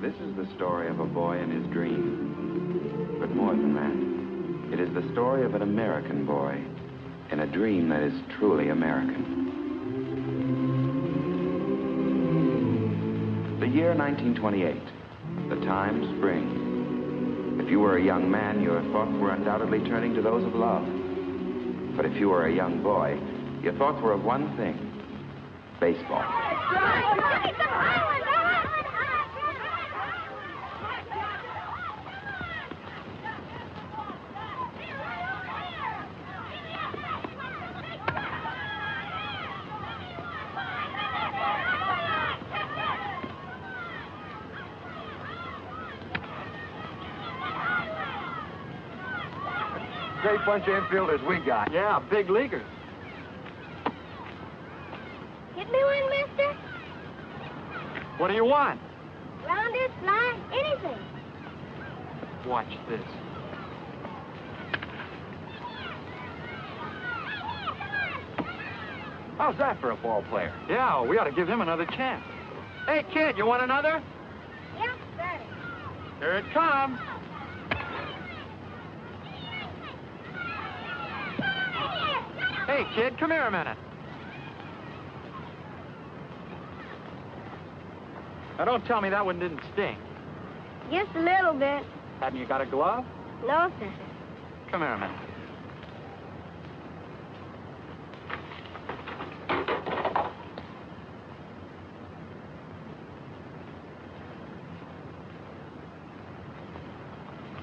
This is the story of a boy and his dream. But more than that, it is the story of an American boy in a dream that is truly American. The year 1928, the time spring. If you were a young man, your thoughts were undoubtedly turning to those of love. But if you were a young boy, your thoughts were of one thing: baseball. Great bunch of infielders we got. Yeah, big leaguers. Hit me one, mister. What do you want? Rounders, fly, anything. Watch this. How's that for a ball player? Yeah, we ought to give him another chance. Hey, kid, you want another? Yep, sir. Here it comes. Hey, kid, come here a minute. Now, don't tell me that one didn't sting. Just a little bit. Hadn't you got a glove? No, sir. Come here a minute.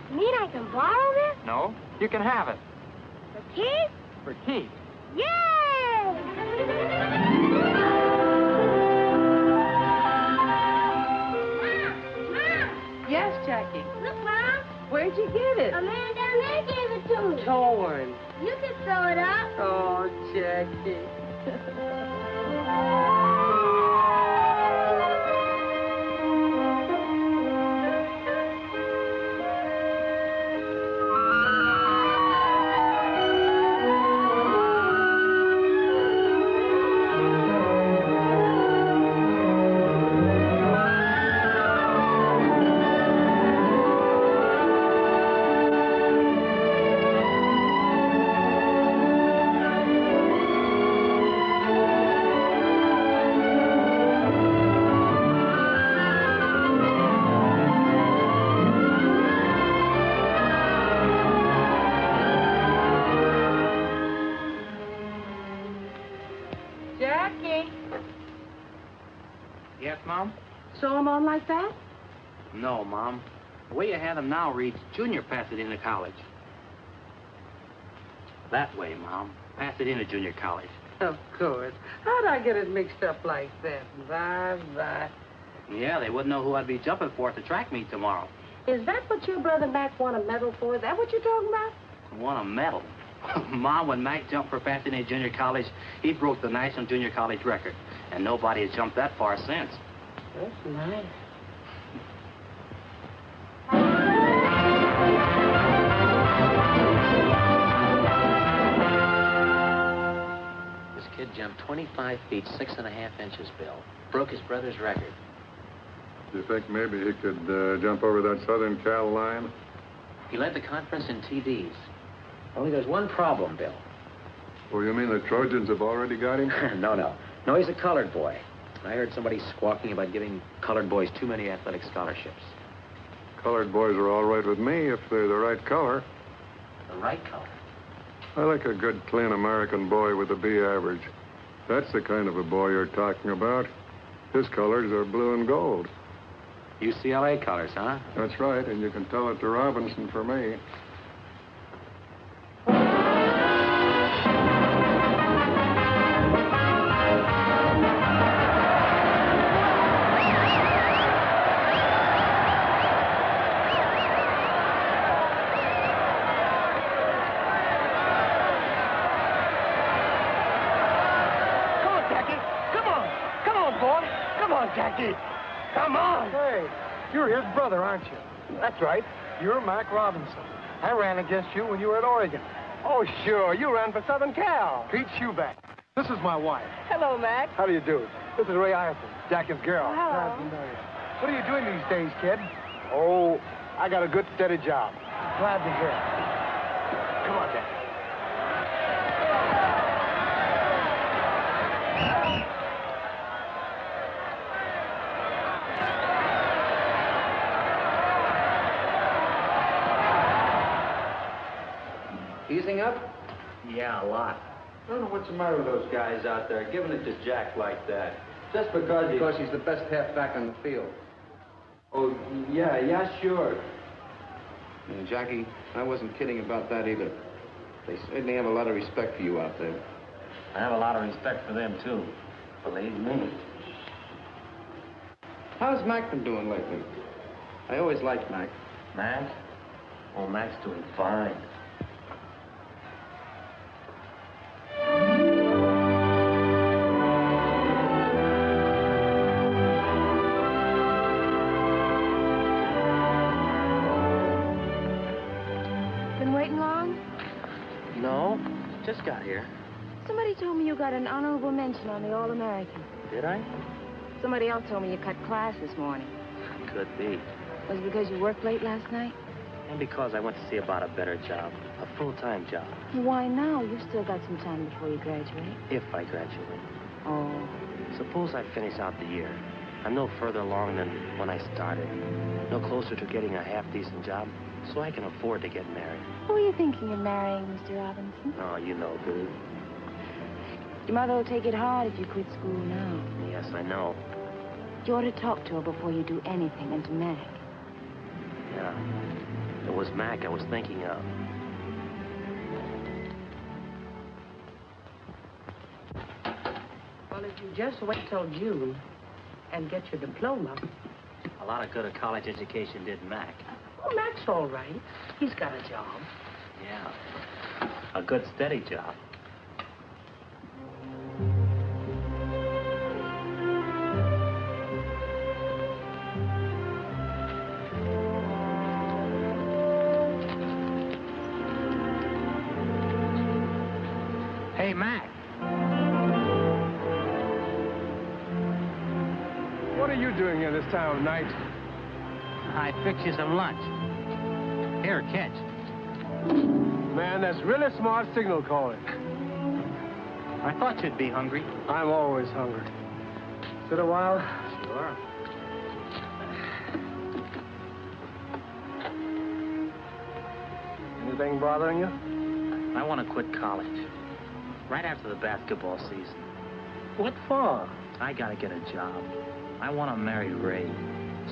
You mean I can borrow this? No, you can have it. For keys? For keys. Yay! Yes, Jackie. Look, Mom. Where'd you get it? A man down there gave it to me. Torn. You can sew it up. Oh, Jackie. Jackie. Yes, Mom? Sew 'em on like that? No, Mom. The way you have them now reads Junior Pasadena College. That way, Mom. Pasadena Junior College. Of course. How'd I get it mixed up like that? Bye. Yeah, they wouldn't know who I'd be jumping for at the track meet tomorrow. Is that what your brother Mac won a medal for? Is that what you're talking about? Won a medal. Mom, when Mac jumped for Pasadena Junior College, he broke the National Junior College record. And nobody has jumped that far since. That's nice. This kid jumped 25 feet, 6.5 inches, Bill. Broke his brother's record. Do you think maybe he could jump over that Southern Cal line? He led the conference in TDs. Only there's one problem, Bill. Oh, you mean the Trojans have already got him? No, he's a colored boy. I heard somebody squawking about giving colored boys too many athletic scholarships. Colored boys are all right with me if they're the right color. The right color? I like a good, clean American boy with a B average. That's the kind of a boy you're talking about. His colors are blue and gold. UCLA colors, huh? That's right, and you can tell it to Robinson for me. Jackie, come on. Hey, you're his brother, aren't you? That's right. You're Mac Robinson. I ran against you when you were at Oregon. Oh, sure. You ran for Southern Cal. Pete Shoeback. This is my wife. Hello, Mac. How do you do? This is Ray Ireton, Jackie's girl. Oh, hello. Glad to know you. What are you doing these days, kid? Oh, I got a good, steady job. Glad to hear it. Come on, Dad. Easing up? Yeah, a lot. I don't know what's the matter with those guys out there, giving it to Jack like that. Just because he's the best halfback on the field. Oh, yeah, sure. And Jackie, I wasn't kidding about that either. They certainly have a lot of respect for you out there. I have a lot of respect for them, too. Believe me. How's Mac been doing lately? I always liked Mac. Mac? Oh, Mac's doing fine. Just got here. Somebody told me you got an honorable mention on the All-American. Did I? Somebody else told me you cut class this morning. Could be. Was it because you worked late last night? And because I went to see about a better job. A full-time job. Why now? You've still got some time before you graduate. If I graduate. Oh. Suppose I finish out the year. I'm no further along than when I started. No closer to getting a half-decent job, so I can afford to get married. Who are you thinking of marrying, Mr. Robinson? Oh, you know who. Your mother will take it hard if you quit school now. Yes, I know. You ought to talk to her before you do anything, and to Mac. Yeah. It was Mac I was thinking of. Well, if you just wait till June and get your diploma. A lot of good a college education did Mac. Oh, Mac's all right. He's got a job. Yeah. A good, steady job. Hey, Mac. What are you doing here this time of night? I fixed you some lunch. Here, catch. Man, that's really smart signal calling. I thought you'd be hungry. I'm always hungry. Sit a while? Sure. Anything bothering you? I want to quit college. Right after the basketball season. What for? I gotta get a job. I want to marry Ray.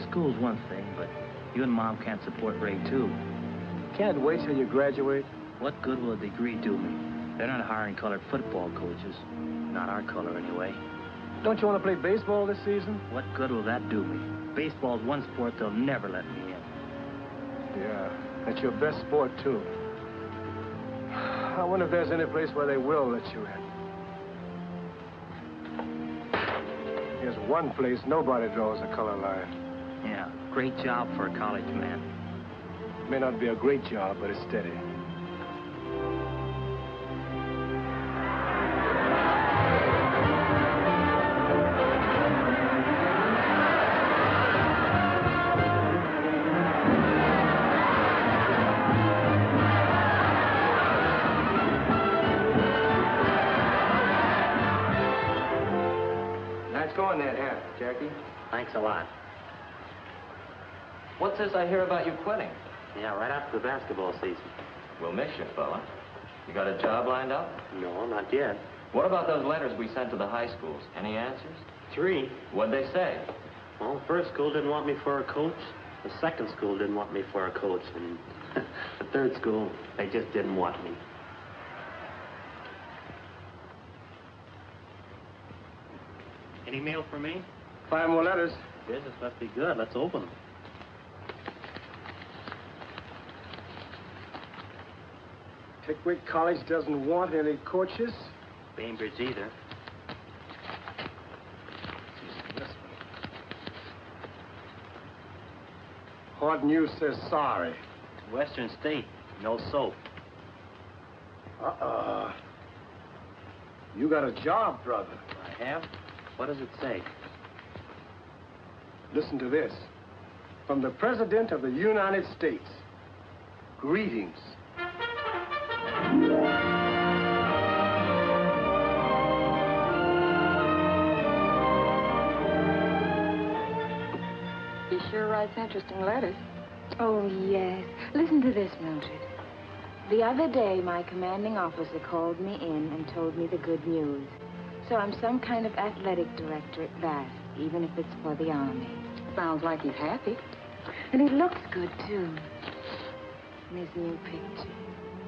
School's one thing, but you and Mom can't support Ray, too. Can't wait till you graduate. What good will a degree do me? They're not hiring colored football coaches. Not our color, anyway. Don't you want to play baseball this season? What good will that do me? Baseball's one sport they'll never let me in. Yeah, that's your best sport, too. I wonder if there's any place where they will let you in. Here's one place nobody draws a color line. Yeah, great job for a college man. May not be a great job, but it's steady. Nice going, that hat, Jackie. Thanks a lot. What's this I hear about you quitting? Yeah, right after the basketball season. We'll miss you, fella. You got a job lined up? No, not yet. What about those letters we sent to the high schools? Any answers? 3. What'd they say? Well, first school didn't want me for a coach. The second school didn't want me for a coach. And the third school, they just didn't want me. Any mail for me? 5 more letters. Business must be good. Let's open them. Pickwick College doesn't want any coaches. Bainbridge either. This one. Hard News says sorry. Western State, no soap. You got a job, brother. I have? What does it say? Listen to this. From the President of the United States. Greetings. He sure writes interesting letters. Oh, yes. Listen to this, Mildred. The other day, my commanding officer called me in and told me the good news. So I'm some kind of athletic director at last, even if it's for the Army. Sounds like he's happy. And he looks good, too. In his new picture.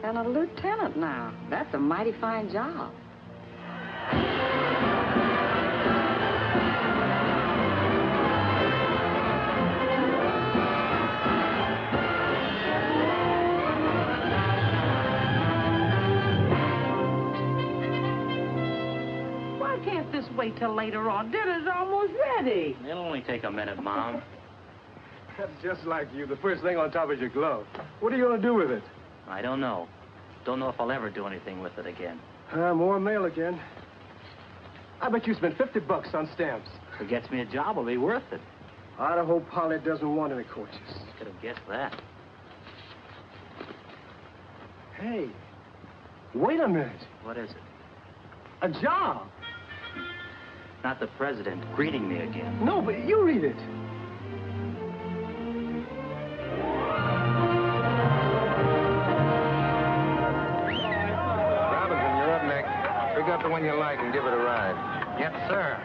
And a lieutenant now. That's a mighty fine job. Why can't this wait till later on? Dinner's almost ready. It'll only take a minute, Mom. That's just like you, the first thing on top of your glove. What are you going to do with it? I don't know. Don't know if I'll ever do anything with it again. More mail again. I bet you spent $50 on stamps. If it gets me a job, it'll be worth it. I hope Polly doesn't want any coaches. Could have guessed that. Hey, wait a minute. What is it? A job. Not the president greeting me again. No, but you read it. Robinson, you're up next. Pick up the one you like and give it a ride. Yes, sir.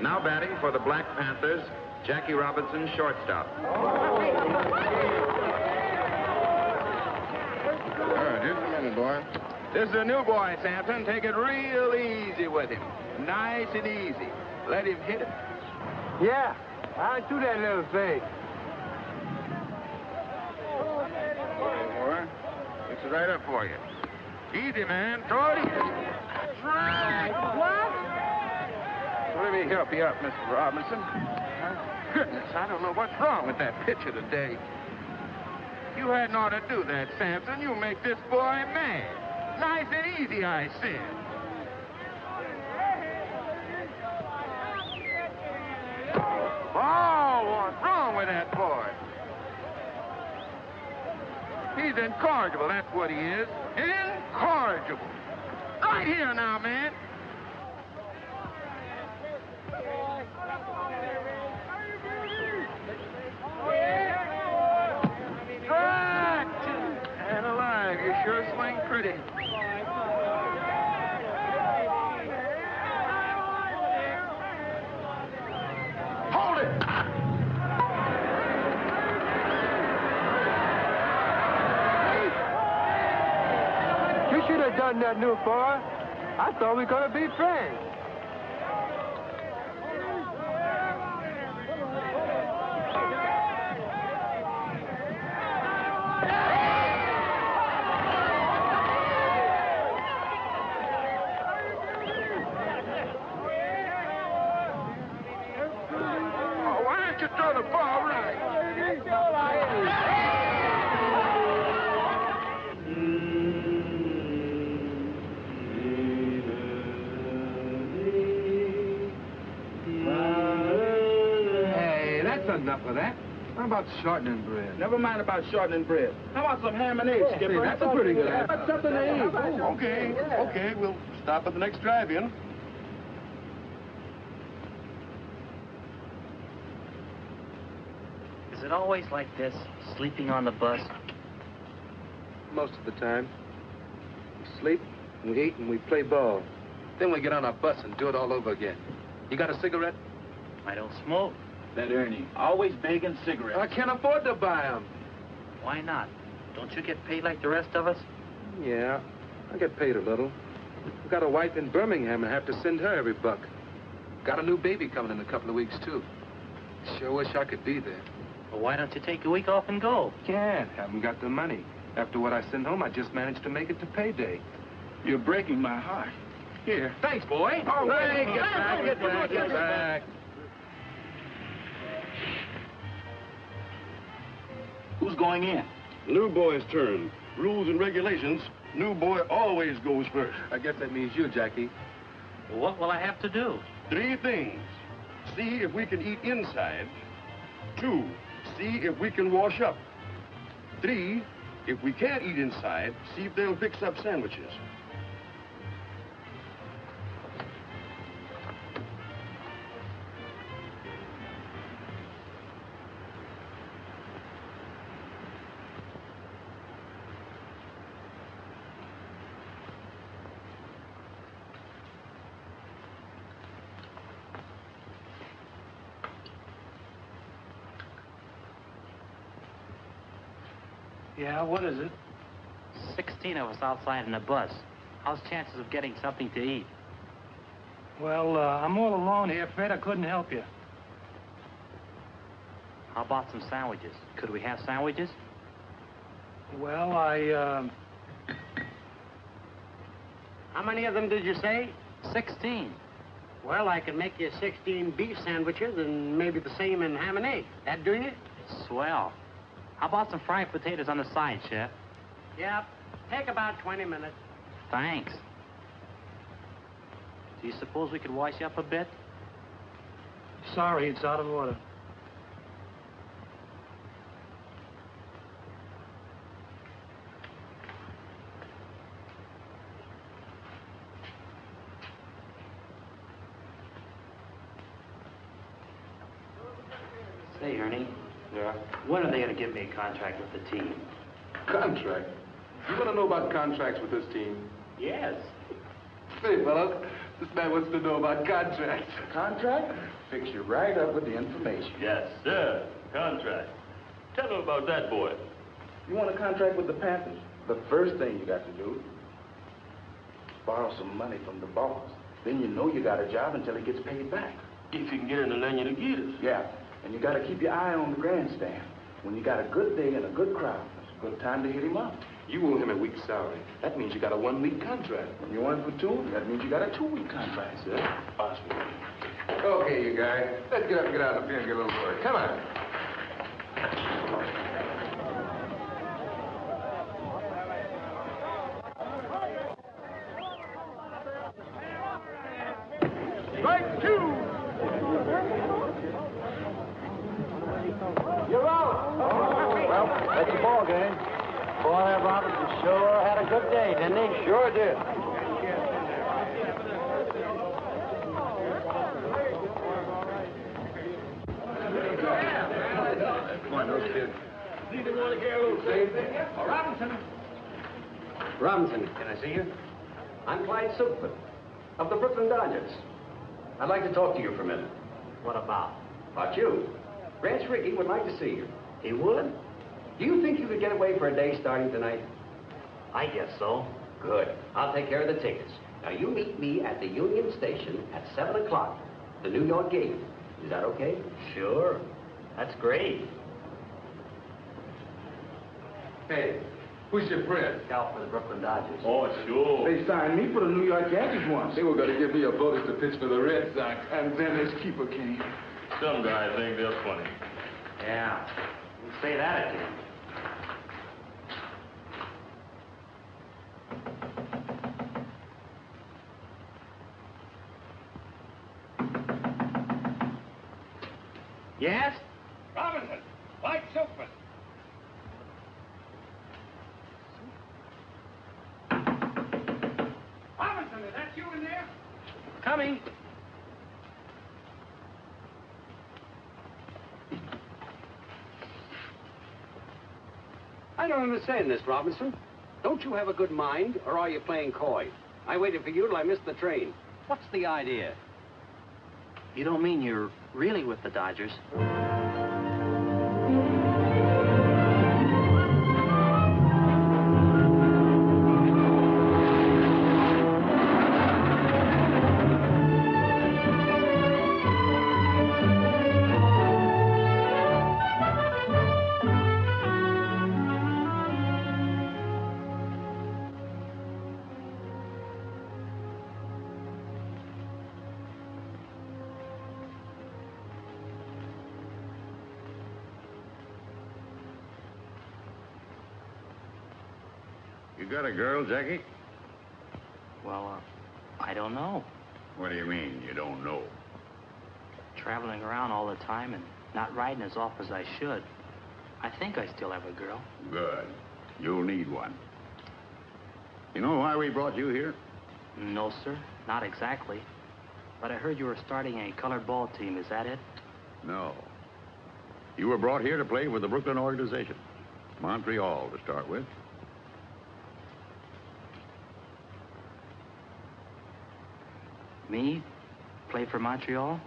Now batting for the Black Panthers, Jackie Robinson, shortstop. Just a minute, boy. This is a new boy, Sampson. Take it real easy with him. Nice and easy. Let him hit it. Yeah, I do that little thing. Boy, this is right up for you. Easy, man. Throw it easy. That's right. What? Let me help you up, Mr. Robinson. Goodness, I don't know what's wrong with that pitcher today. You hadn't ought to do that, Sampson. You make this boy mad. Nice and easy, I said. Oh, what's wrong with that boy? He's incorrigible, that's what he is. Incorrigible. Right here now, man. Strike! And alive, you sure swing pretty. Hold it! You should have done that, new boy. I thought we were going to be friends. Oh, why don't you throw the ball right? Hey, that's enough of that. How about shortening bread? Never mind about shortening bread. How about some ham and eggs, Skipper? That's a pretty good idea. That's something to eat. Okay, we'll stop at the next drive-in. Is it always like this, sleeping on the bus? Most of the time. We sleep, we eat, and we play ball. Then we get on our bus and do it all over again. You got a cigarette? I don't smoke. That Ernie, always begging cigarettes. I can't afford to buy them. Why not? Don't you get paid like the rest of us? Yeah, I get paid a little. I've got a wife in Birmingham and have to send her every buck. Got a new baby coming in a couple of weeks, too. Sure wish I could be there. Well, why don't you take a week off and go? Can't. Haven't got the money. After what I send home, I just managed to make it to payday. You're breaking my heart. Here. Thanks, boy. Oh, wait, get back. Who's going in? New boy's turn. Rules and regulations, new boy always goes first. I guess that means you, Jackie. Well, what will I have to do? 3 things. See if we can eat inside, 2, see if we can wash up. 3, if we can't eat inside, see if they'll fix up sandwiches. Yeah, what is it? 16 of us outside in a bus. How's chances of getting something to eat? Well, I'm all alone here, Fred. I couldn't help you. How about some sandwiches? Could we have sandwiches? Well, How many of them did you say? 16. Well, I can make you 16 beef sandwiches and maybe the same in ham and egg. That do you? Swell. How about some fried potatoes on the side, Chef? Yep. Take about 20 minutes. Thanks. Do you suppose we could wash you up a bit? sorry, it's out of order. Say, Ernie. Yeah? When are they going to give me a contract with the team? Contract? You want to know about contracts with this team? Yes. Say, fellas, this man wants to know about contracts. Contract? Fix you right up with the information. Yes, sir. Contract. Tell him about that, boy. You want a contract with the Panthers? The first thing you got to do, borrow some money from the boss. Then you know you got a job until he gets paid back. If you can get in the lanyard to get us. Yeah, and you got to keep your eye on the grandstand. When you got a good day and a good crowd, it's a good time to hit him up. You owe him a week's salary. That means you got a 1-week contract. When you're 1 for 2, that means you got a 2-week contract. Yeah? Awesome. Okay, you guys. Let's get up and get out of the field and get a little work. Come on. Strike 2! You're out! Well, that's the ball game. Boy, Robinson sure had a good day, didn't he? Sure did. Come on, those kids. Neither want to get a little safety. Robinson. Robinson, can I see you? I'm Clyde Silkman of the Brooklyn Dodgers. I'd like to talk to you for a minute. What about? About you. Rance Rickey would like to see you. He would? Do you think you could get away for a day starting tonight? I guess so. Good. I'll take care of the tickets. Now, you meet me at the Union Station at 7 o'clock, the New York game. Is that okay? Sure. That's great. Hey, who's your friend? Scout for the Brooklyn Dodgers. Oh, sure. They signed me for the New York Yankees once. They were going to give me a bonus to pitch for the Red Sox, and then this keeper came. Some guys think they're funny. Yeah. You say that again. Yes? Robinson! Clyde Silkman! Robinson, is that you in there? Coming. I don't understand this, Robinson. Don't you have a good mind, or are you playing coy? I waited for you till I missed the train. What's the idea? You don't mean you're really with the Dodgers? You got a girl, Jackie? Well, I don't know. What do you mean, you don't know? Traveling around all the time and Not riding as off as I should. I think I still have a girl. Good. You'll need one. You know why we brought you here? No, sir. Not exactly. But I heard you were starting a colored ball team. Is that it? No. You were brought here to play with the Brooklyn organization. Montreal, to start with. Me? Play for Montreal?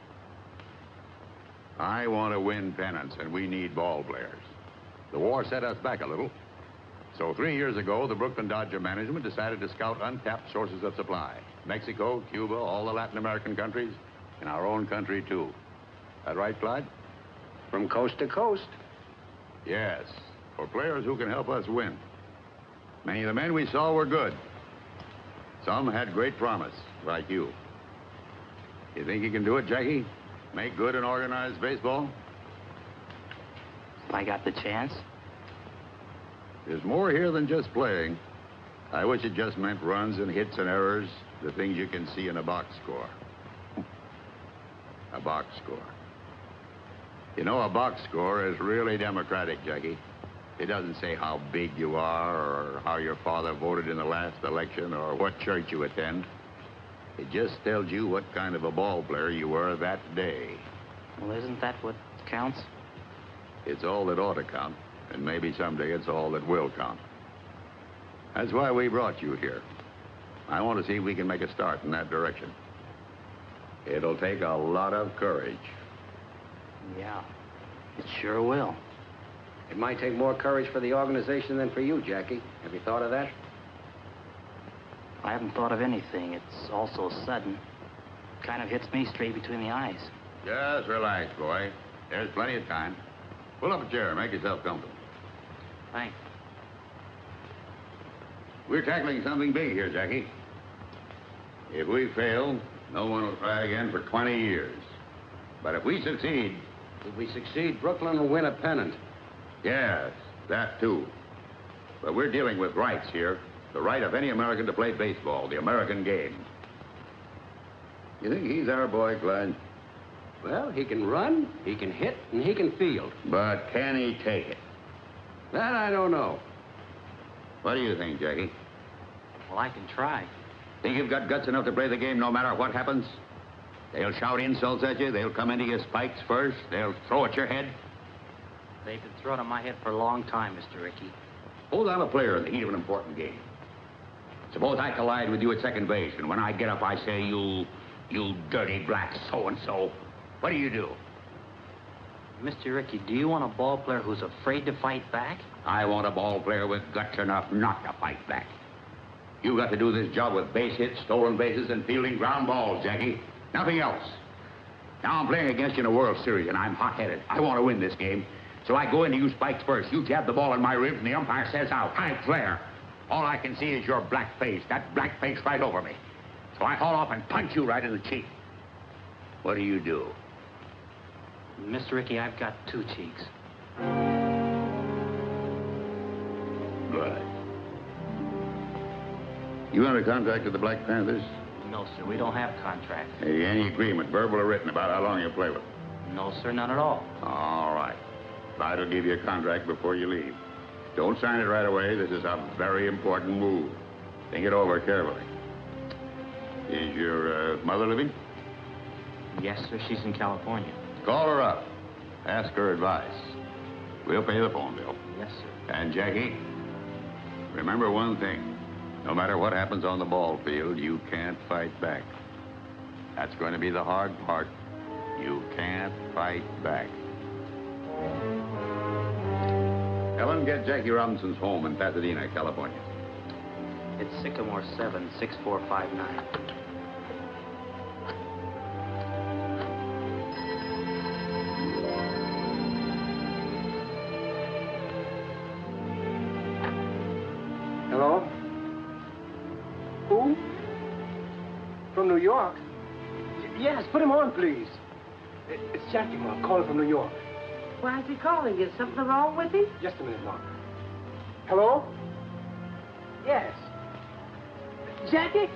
I want to win pennants, and we need ball players. The war set us back a little. So 3 years ago, the Brooklyn Dodger management decided to scout untapped sources of supply. Mexico, Cuba, all the Latin American countries, and our own country, too. That right, Clyde? From coast to coast. Yes, for players who can help us win. Many of the men we saw were good. Some had great promise, like you. You think you can do it, Jackie? Make good in organized baseball? If I got the chance? There's more here than just playing. I wish it just meant runs and hits and errors, the things you can see in a box score. A box score. You know, a box score is really democratic, Jackie. It doesn't say how big you are or how your father voted in the last election or what church you attend. It just tells you what kind of a ball player you were that day. Well, isn't that what counts? It's all that ought to count, and maybe someday it's all that will count. That's why we brought you here. I want to see if we can make a start in that direction. It'll take a lot of courage. Yeah, it sure will. It might take more courage for the organization than for you, Jackie. Have you thought of that? I haven't thought of anything. It's all so sudden. Kind of hits me straight between the eyes. Just relax, boy. There's plenty of time. Pull up a chair. Make yourself comfortable. Thanks. We're tackling something big here, Jackie. If we fail, no one will try again for 20 years. But if we succeed... If we succeed, Brooklyn will win a pennant. Yes, that too. But we're dealing with rights here. The right of any American to play baseball, the American game. You think he's our boy, Clyde? Well, he can run, he can hit, and he can field. But can he take it? That I don't know. What do you think, Jackie? Well, I can try. Think you've got guts enough to play the game no matter what happens? They'll shout insults at you. They'll come into your spikes first. They'll throw at your head. They've been throwing at my head for a long time, Mr. Rickey. Suppose I'm a player in the heat of an important game. Suppose I collide with you at second base, and when I get up, I say, you dirty black so-and-so. What do? Mr. Rickey, do you want a ball player who's afraid to fight back? I want a ball player with guts enough not to fight back. You got to do this job with base hits, stolen bases, and fielding ground balls, Jackie. Nothing else. Now I'm playing against you in a World Series, and I'm hot-headed. I want to win this game. So I go into you spikes first. You jab the ball in my ribs, and the umpire says out. I flare. All I can see is your black face, that black face right over me. So I haul off and punch you right in the cheek. What do? Mr. Rickey, I've got two cheeks. Good. You under contract with the Black Panthers? No, sir, we don't have contracts. Hey, any agreement, verbal or written, about how long you'll play with them? No, sir, none at all. All right. Clyde will give you a contract before you leave. Don't sign it right away. This is a very important move. Think it over carefully. Is your mother living? Yes, sir, she's in California. Call her up. Ask her advice. We'll pay the phone bill. Yes, sir. And, Jackie, remember one thing. No matter what happens on the ball field, you can't fight back. That's going to be the hard part. You can't fight back. Helen, get Jackie Robinson's home in Pasadena, California. It's Sycamore 7, 6459. Hello? Who? From New York? Yes, put him on, please. It's Jackie, Mom, calling from New York. Why is he calling? Is something wrong with him? Just a minute, Mom. Hello? Yes. Jackie?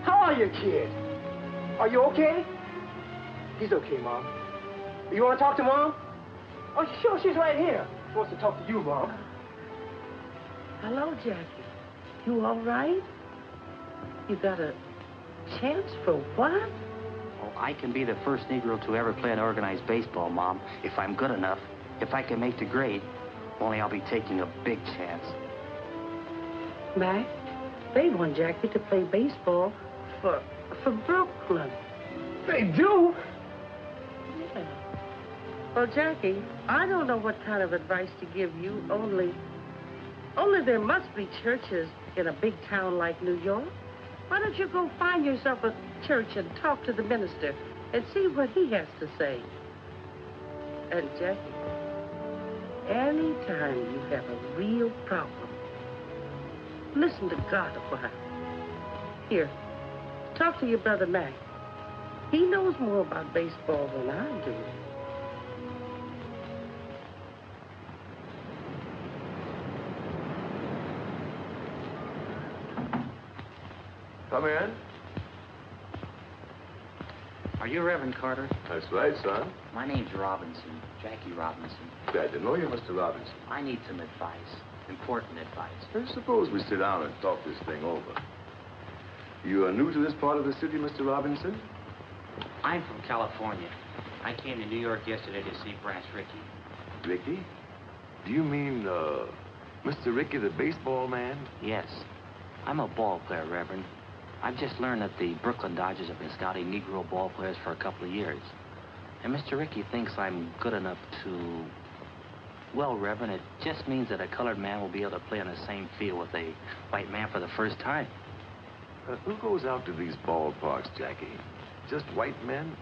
How are you, kid? Are you okay? He's okay, Mom. You want to talk to Mom? Oh, sure, she's right here. She wants to talk to you, Mom. Hello, Jackie. You all right? You got a chance for what? Oh, I can be the first Negro to ever play an organized baseball, Mom, if I'm good enough. If I can make the grade. Only I'll be taking a big chance. Mac, they want Jackie to play baseball for Brooklyn. They do? Yeah. Well, Jackie, I don't know what kind of advice to give you, only there must be churches in a big town like New York. Why don't you go find yourself a church and talk to the minister and see what he has to say? And Jackie, anytime you have a real problem, listen to God a while. Here, talk to your brother Mac. He knows more about baseball than I do. Come in. Are you Reverend Carter? That's right, son. My name's Robinson, Jackie Robinson. Glad to know you, Mr. Robinson. I need some advice, important advice. Well, suppose we sit down and talk this thing over. You are new to this part of the city, Mr. Robinson? I'm from California. I came to New York yesterday to see Brass Ricky. Ricky? Do you mean, Mr. Ricky, the baseball man? Yes. I'm a ball player, Reverend. I've just learned that the Brooklyn Dodgers have been scouting Negro ball players for a couple of years. And Mr. Ricky thinks I'm good enough to... Well, Reverend, it just means that a colored man will be able to play on the same field with a white man for the first time. Who goes out to these ballparks, Jackie? Just white men?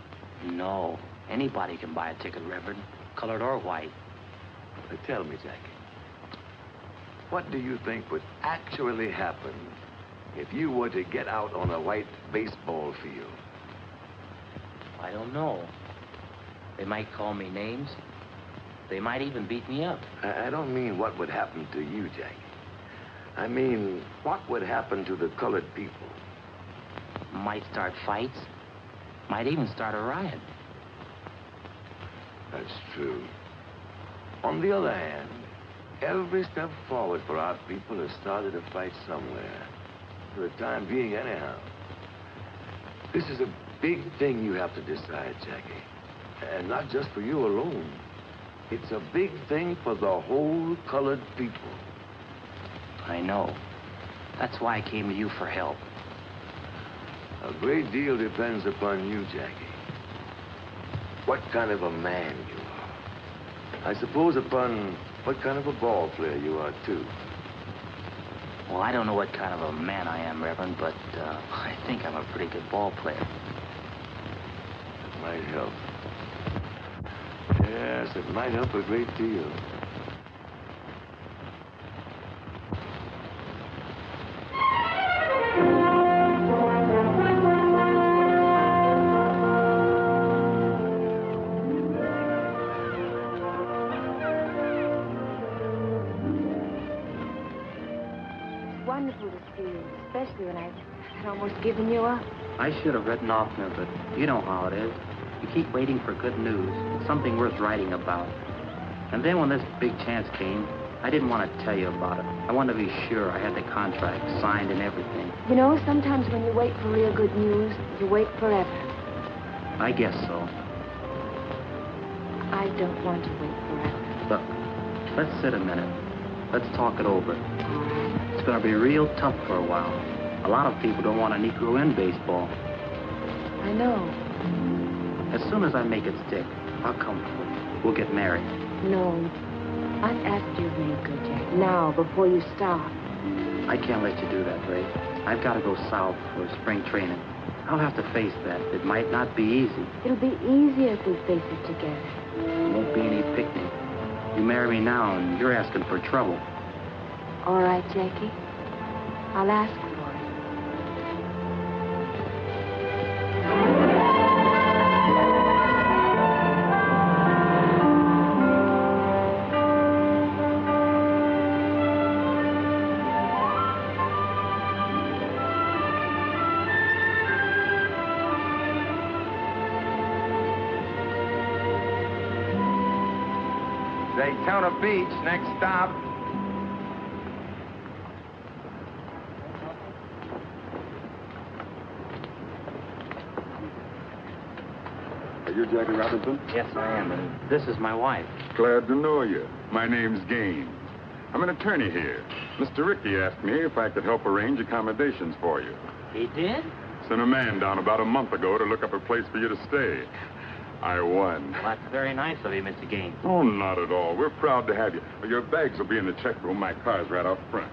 No. Anybody can buy a ticket, Reverend, colored or white. Tell me, Jackie, what do you think would actually happen if you were to get out on a white baseball field? I don't know. They might call me names. They might even beat me up. I don't mean what would happen to you, Jackie. I mean, what would happen to the colored people? Might start fights. Might even start a riot. That's true. On the other hand, every step forward for our people has started a fight somewhere. For the time being, anyhow. This is a big thing you have to decide, Jackie. And not just for you alone. It's a big thing for the whole colored people. I know. That's why I came to you for help. A great deal depends upon you, Jackie. What kind of a man you are. I suppose upon what kind of a ball player you are, too. Well, I don't know what kind of a man I am, Reverend, but I think I'm a pretty good ball player. It might help. Yes, it might help a great deal. Wonderful to see you, especially when I had almost given you up. I should have written oftener, but you know how it is. You keep waiting for good news, something worth writing about. And then when this big chance came, I didn't want to tell you about it. I wanted to be sure I had the contract signed and everything. You know, sometimes when you wait for real good news, you wait forever. I guess so. I don't want to wait forever. Look, let's sit a minute. Let's talk it over. It's going to be real tough for a while. A lot of people don't want a Negro in baseball. I know. As soon as I make it stick, I'll come for it. We'll get married. No. I've asked you to make good, Jack. Now, before you stop. I can't let you do that, Ray. I've got to go south for spring training. I'll have to face that. It might not be easy. It'll be easier if we face it together. It won't be any picnic. You marry me now, and you're asking for trouble. All right, Jackie. I'll ask for it. Daytona Beach, next stop. Are you Jackie Robinson? Yes, I am, and this is my wife. Glad to know you. My name's Gaines. I'm an attorney here. Mr. Ricky asked me if I could help arrange accommodations for you. He did? Sent a man down about a month ago to look up a place for you to stay. I won. Well, that's very nice of you, Mr. Gaines. Oh, not at all. We're proud to have you. Your bags will be in the check room. My car's right out front.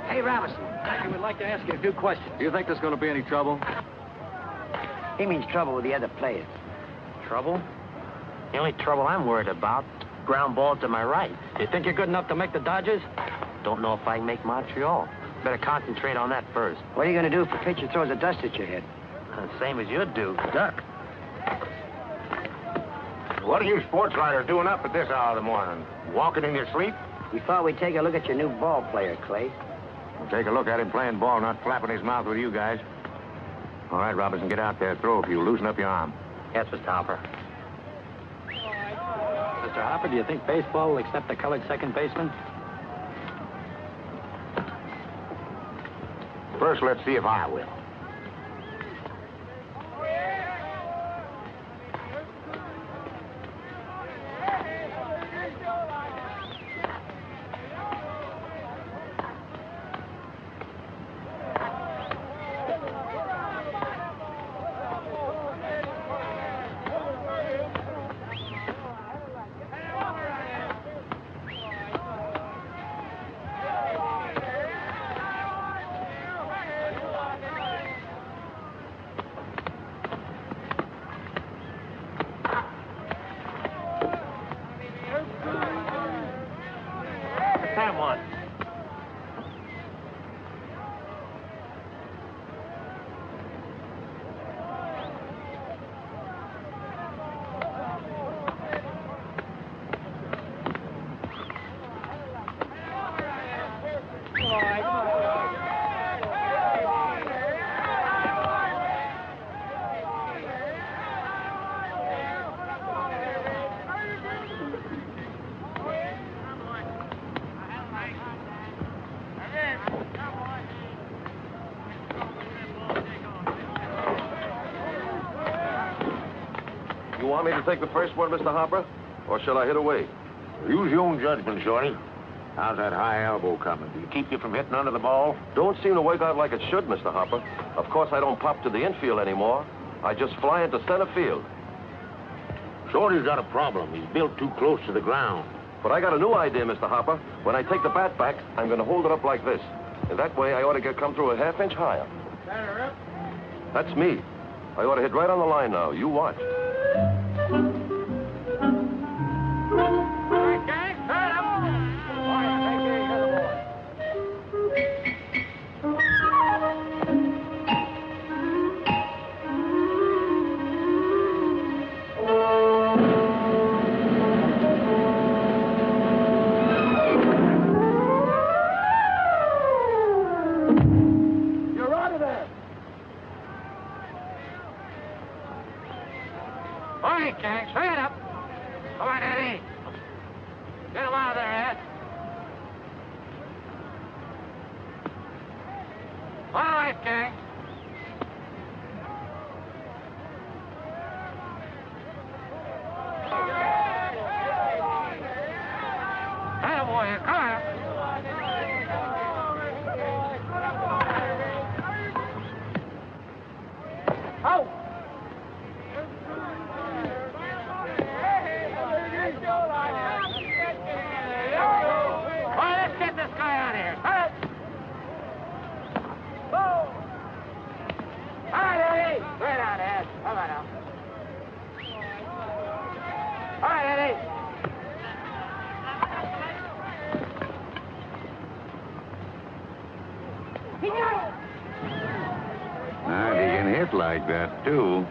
Hey, Robinson, Jackie would like to ask you a few questions. Do you think there's going to be any trouble? He means trouble with the other players. Trouble? The only trouble I'm worried about, ground ball to my right. You think you're good enough to make the Dodgers? Don't know if I can make Montreal. Better concentrate on that first. What are you going to do if a pitcher throws a dust at your head? Same as you'd do, duck. What are you sports writers doing up at this hour of the morning? Walking in your sleep? We thought we'd take a look at your new ball player, Clay. Well, take a look at him playing ball, not flapping his mouth with you guys. All right, Robinson, get out there. Throw a few. Loosen up your arm. Yes, Mr. Harper. Mr. Harper, do you think baseball will accept a colored second baseman? First, let's see if I will. You want me to take the first one, Mr. Harper? Or shall I hit away? Use your own judgment, Shorty. How's that high elbow coming? Do you keep you from hitting under the ball? Don't seem to work out like it should, Mr. Harper. Of course, I don't pop to the infield anymore. I just fly into center field. Shorty's got a problem. He's built too close to the ground. But I got a new idea, Mr. Harper. When I take the bat back, I'm going to hold it up like this. And that way, I ought to come through a half-inch higher. Batter up. That's me. I ought to hit right on the line now. You watch. like that, too.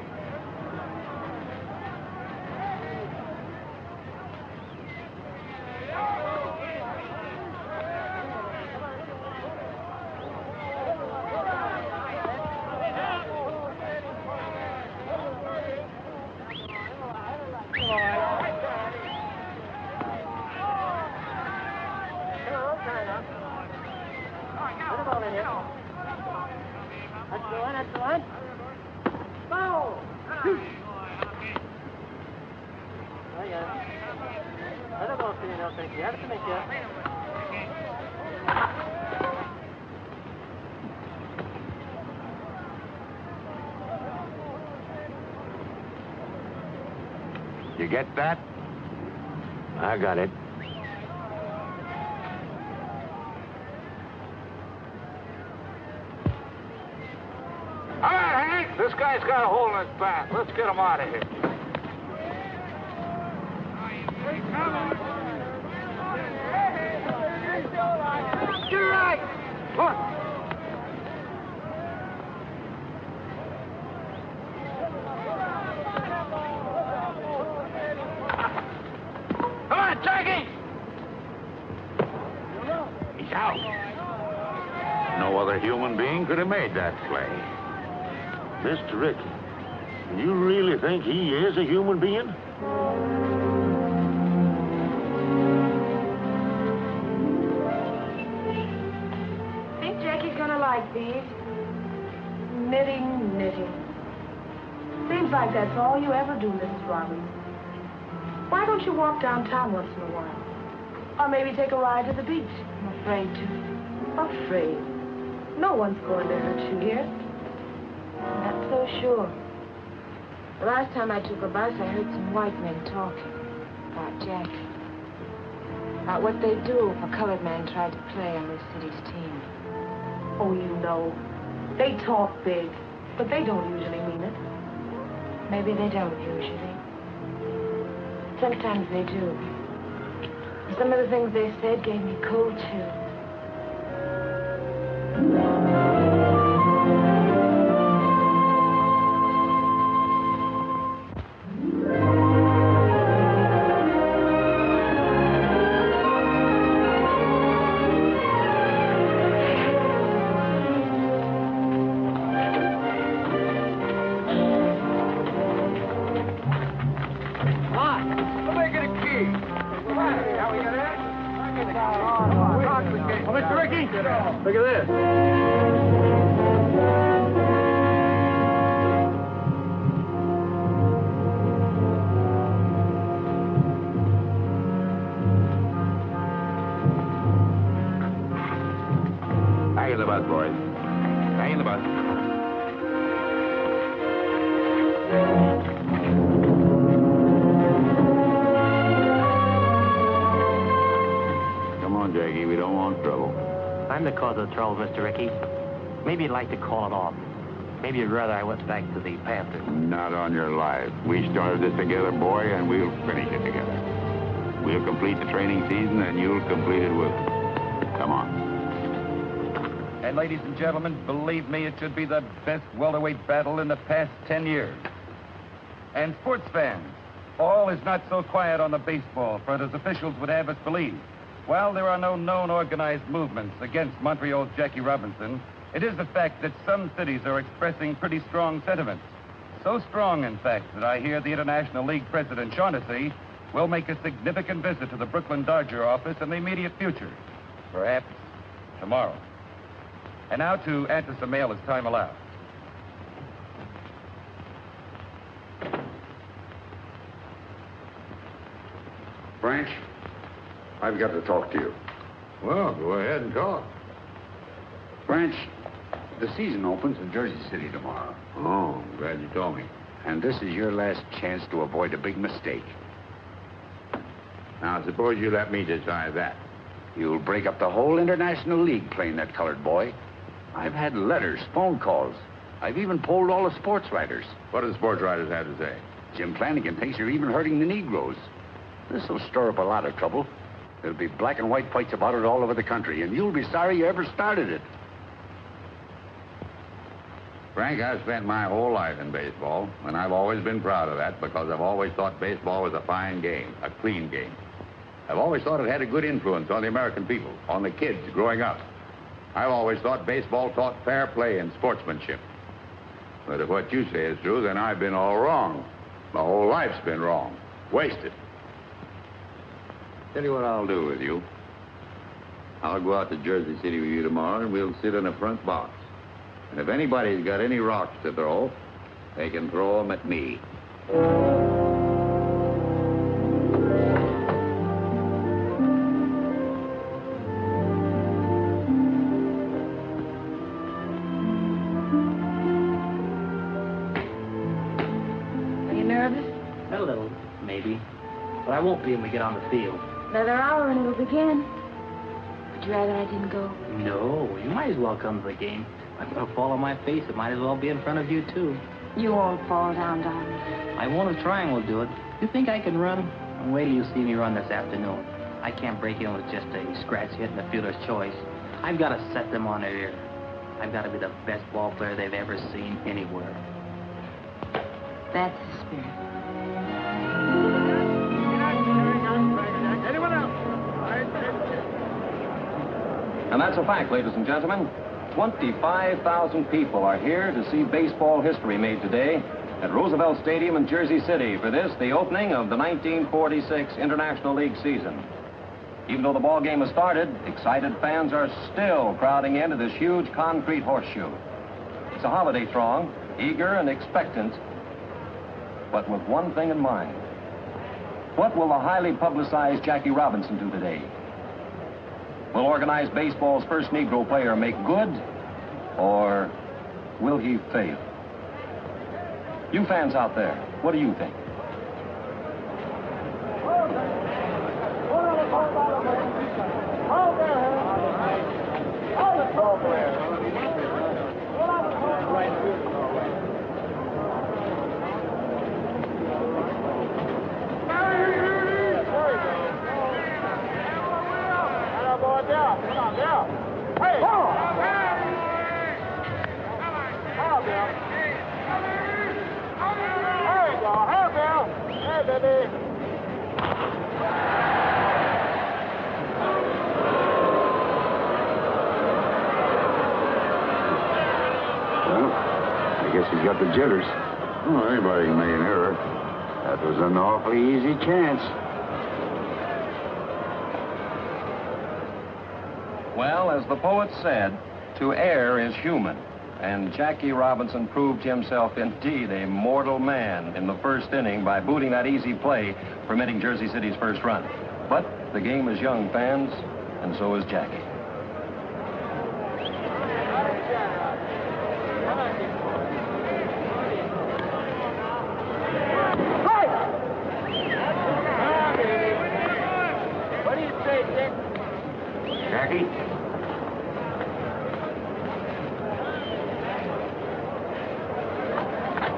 You get that? I got it. All right, Hank, this guy's got a hole in his back. Let's get him out of here. You're right. Look. Come on, Jackie! He's out. No other human being could have made that play. Mr. Ricky, you really think he is a human being? Think Jackie's gonna like these? Knitting, knitting. Seems like that's all you ever do, Mrs. Robinson. Why don't you walk downtown once in a while? Or maybe take a ride to the beach? I'm afraid to. Afraid? No one's going to hurt you here. I'm not so sure. The last time I took a bus, I heard some white men talking about Jackie. About what they do if a colored man tried to play on this city's team. Oh, you know. They talk big, but they don't usually mean it. Maybe they don't usually. Sometimes they do. Some of the things they said gave me cold chills. Look at this. Hang in the bus, boys. Hang in the bus. Come on, Jackie. We don't want trouble. I'm the cause of the trouble, Mr. Ricky. Maybe you'd like to call it off. Maybe you'd rather I went back to the Panthers. Not on your life. We started this together, boy, and we'll finish it together. We'll complete the training season, and you'll complete it with... Come on. And ladies and gentlemen, believe me, it should be the best welterweight battle in the past 10 years. And sports fans, all is not so quiet on the baseball front as officials would have us believe. While there are no known organized movements against Montreal's Jackie Robinson, it is the fact that some cities are expressing pretty strong sentiments. So strong, in fact, that I hear the International League President Shaughnessy will make a significant visit to the Brooklyn Dodger office in the immediate future. Perhaps tomorrow. And now to answer some mail as time allows. Branch, I've got to talk to you. Well, go ahead and talk. Branch, the season opens in Jersey City tomorrow. Oh, I'm glad you told me. And this is your last chance to avoid a big mistake. Now, suppose you let me decide that. You'll break up the whole International League playing that colored boy. I've had letters, phone calls. I've even polled all the sports writers. What do the sports writers have to say? Jim Flanagan thinks you're even hurting the Negroes. This will stir up a lot of trouble. There'll be black and white fights about it all over the country, and you'll be sorry you ever started it. Frank, I've spent my whole life in baseball, and I've always been proud of that because I've always thought baseball was a fine game, a clean game. I've always thought it had a good influence on the American people, on the kids growing up. I've always thought baseball taught fair play and sportsmanship. But if what you say is true, then I've been all wrong. My whole life's been wrong. Wasted. Tell you what I'll do with you. I'll go out to Jersey City with you tomorrow, and we'll sit in a front box. And if anybody's got any rocks to throw, they can throw them at me. Are you nervous? A little, maybe. But I won't be when we get on the field. Another hour and we'll begin. Would you rather I didn't go? No, you might as well come to the game. I'm gonna fall on my face. It might as well be in front of you, too. You won't fall down, darling. I won't. A trying will do it. You think I can run? Wait till you see me run this afternoon. I can't break in with just a scratch hit and a fielder's choice. I've got to set them on their ear. I've got to be the best ball player they've ever seen anywhere. That's the spirit. Anyone else? And that's a fact, ladies and gentlemen. 25,000 people are here to see baseball history made today at Roosevelt Stadium in Jersey City for this, the opening of the 1946 International League season. Even though the ball game has started, excited fans are still crowding into this huge concrete horseshoe. It's a holiday throng, eager and expectant, but with one thing in mind. What will the highly publicized Jackie Robinson do today? Will organized baseball's first Negro player make good, or will he fail? You fans out there, what do you think? I guess he's got the jitters. Oh, anybody can make an error. That was an awfully easy chance. Well, as the poet said, to err is human. And Jackie Robinson proved himself indeed a mortal man in the first inning by booting that easy play, permitting Jersey City's first run. But the game is young, fans, and so is Jackie. What do you say, Dick? Jackie?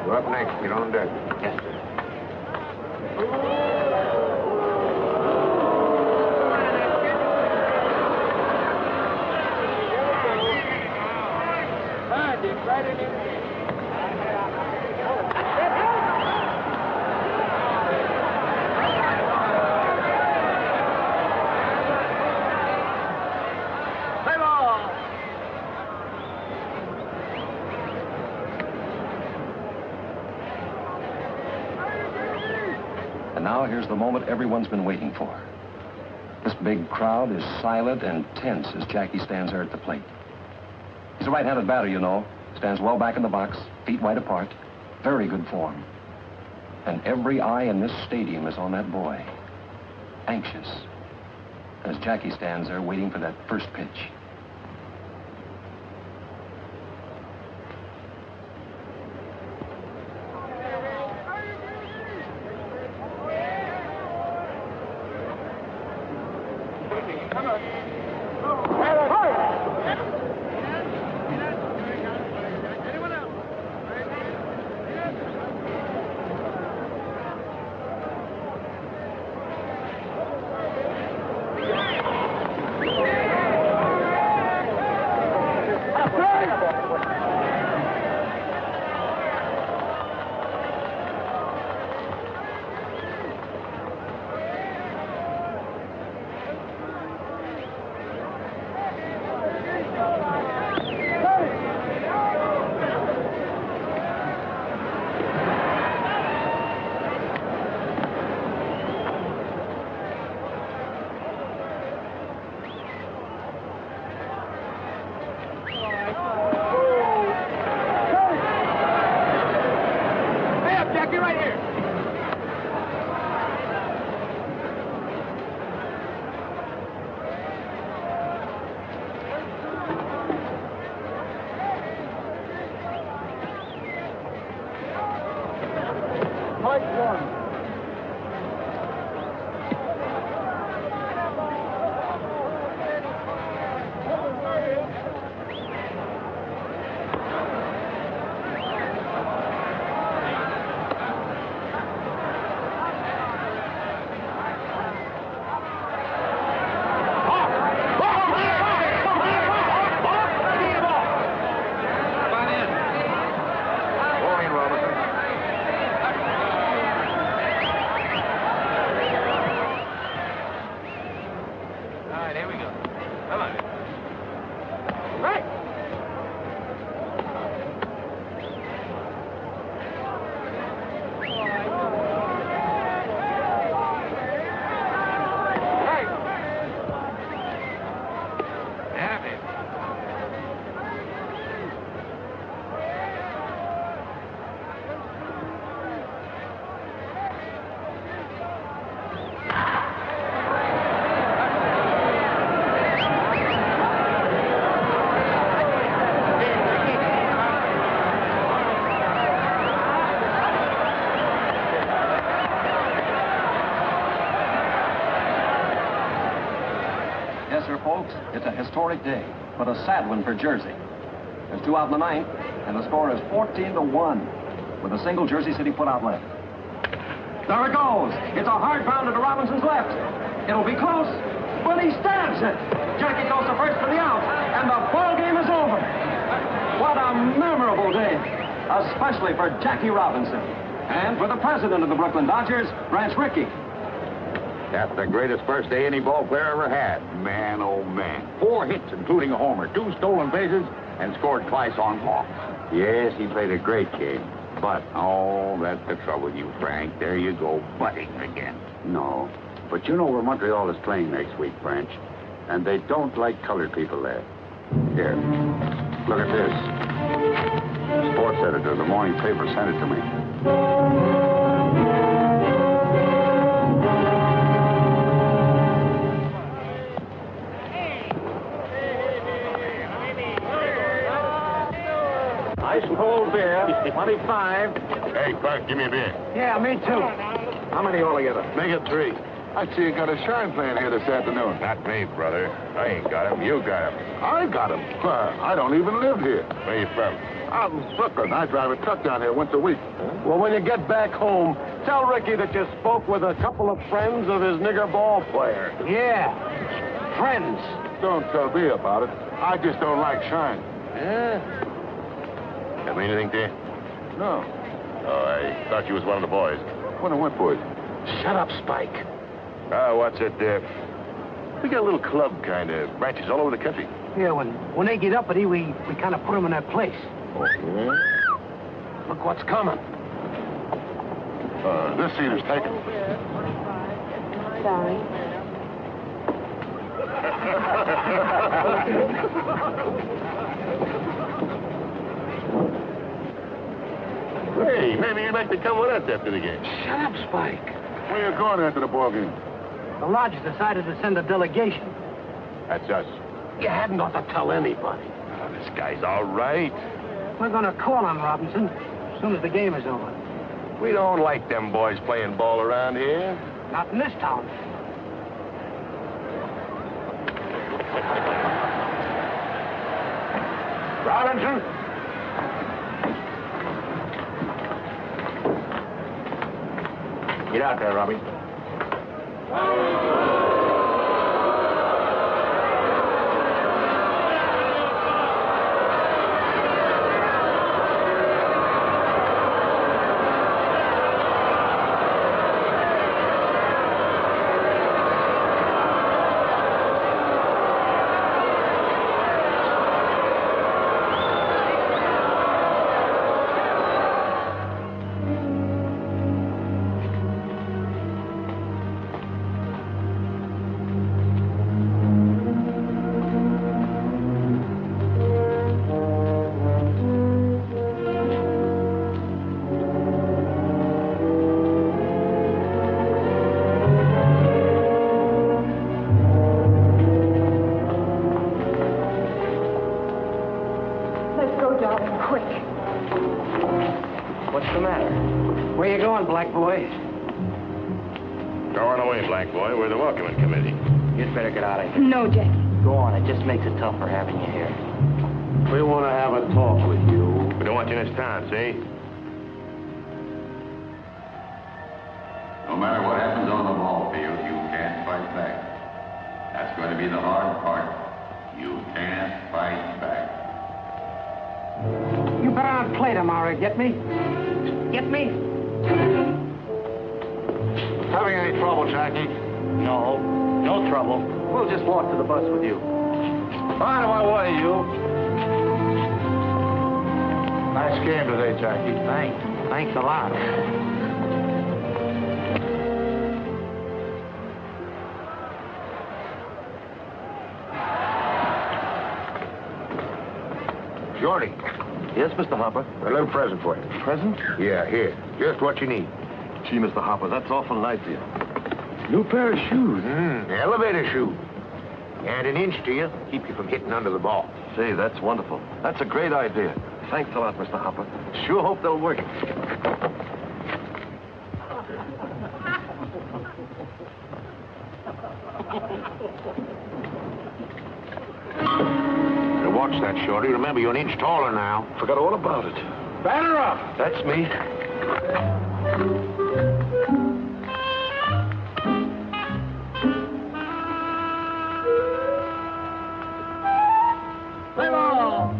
You're up next. Get on deck. Yes, sir. Right in here. And now here's the moment everyone's been waiting for. This big crowd is silent and tense as Jackie stands there at the plate. He's a right-handed batter, you know. Stands well back in the box, feet wide apart. Very good form. And every eye in this stadium is on that boy. Anxious. As Jackie stands there waiting for that first pitch. Jackie, right here. Fight one. Yes, sir, folks, it's a historic day, but a sad one for Jersey. There's 2 out in the 9th, and the score is 14-1, with a single Jersey City put out left. There it goes. It's a hard bounder to Robinson's left. It'll be close, but he stabs it. Jackie goes to first for the out, and the ball game is over. What a memorable day, especially for Jackie Robinson, and for the president of the Brooklyn Dodgers, Branch Rickey. That's the greatest first day any ball player ever had. Man, oh, man. 4 hits, including a homer, 2 stolen bases, and scored twice on walks. Yes, he played a great game. But, oh, that's the trouble with you, Frank. There you go, butting again. No. But you know where Montreal is playing next week, Branch. And they don't like colored people there. Here, look at this. Sports editor of the morning paper sent it to me. Ice cold beer, 25. Hey, Clark, give me a beer. Yeah, me too. How many altogether? Make it 3. I see you got a shine playing here this afternoon. Not me, brother. I ain't got him. You got him. I got him? I don't even live here. Where you from? I'm from Brooklyn. I drive a truck down here once a week. Well, when you get back home, tell Ricky that you spoke with a couple of friends of his nigger ball player. Yeah, friends. Don't tell me about it. I just don't like shine. Yeah? That mean anything to you? No. Oh, I thought you was one of the boys. One of what boys? Shut up, Spike. What's it, we got a little club kind of branches all over the country. Yeah, when they get uppity, we kind of put them in their place. Oh, yeah? Look what's coming. This seat is taken. Sorry. Hey, maybe you'd like to come with us after the game. Shut up, Spike. Where you going after the ball game? The lodge decided to send a delegation. That's us. You hadn't ought to tell anybody. Oh, this guy's all right. We're going to call on Robinson as soon as the game is over. We don't like them boys playing ball around here. Not in this town. Robinson? Get out there, Robbie. Where you going, black boy? Go on away, black boy. We're the welcoming committee. You'd better get out of here. No, Jackie. Go on. It just makes it tougher having you here. We want to have a talk with you. We don't want you in this town, see? No matter what happens on the ball field, you can't fight back. That's going to be the hard part. You can't fight back. You better not play tomorrow, get me? Get me? Having any trouble, Jackie? No. No trouble. We'll just walk to the bus with you. Out of my way, you. Nice game today, Jackie. Thanks. Thanks a lot. Shorty. Yes, Mr. Hopper? A little present for you. Present? Yeah, here. Just what you need. Gee, Mr. Hopper, that's awful nice of you. New pair of shoes. Elevator shoe. Add an inch to you, keep you from hitting under the ball. Say, that's wonderful. That's a great idea. Thanks a lot, Mr. Hopper. Sure hope they'll work. Now watch that, Shorty. Remember, you're an inch taller now. Forgot all about it. Batter up. That's me. Play ball.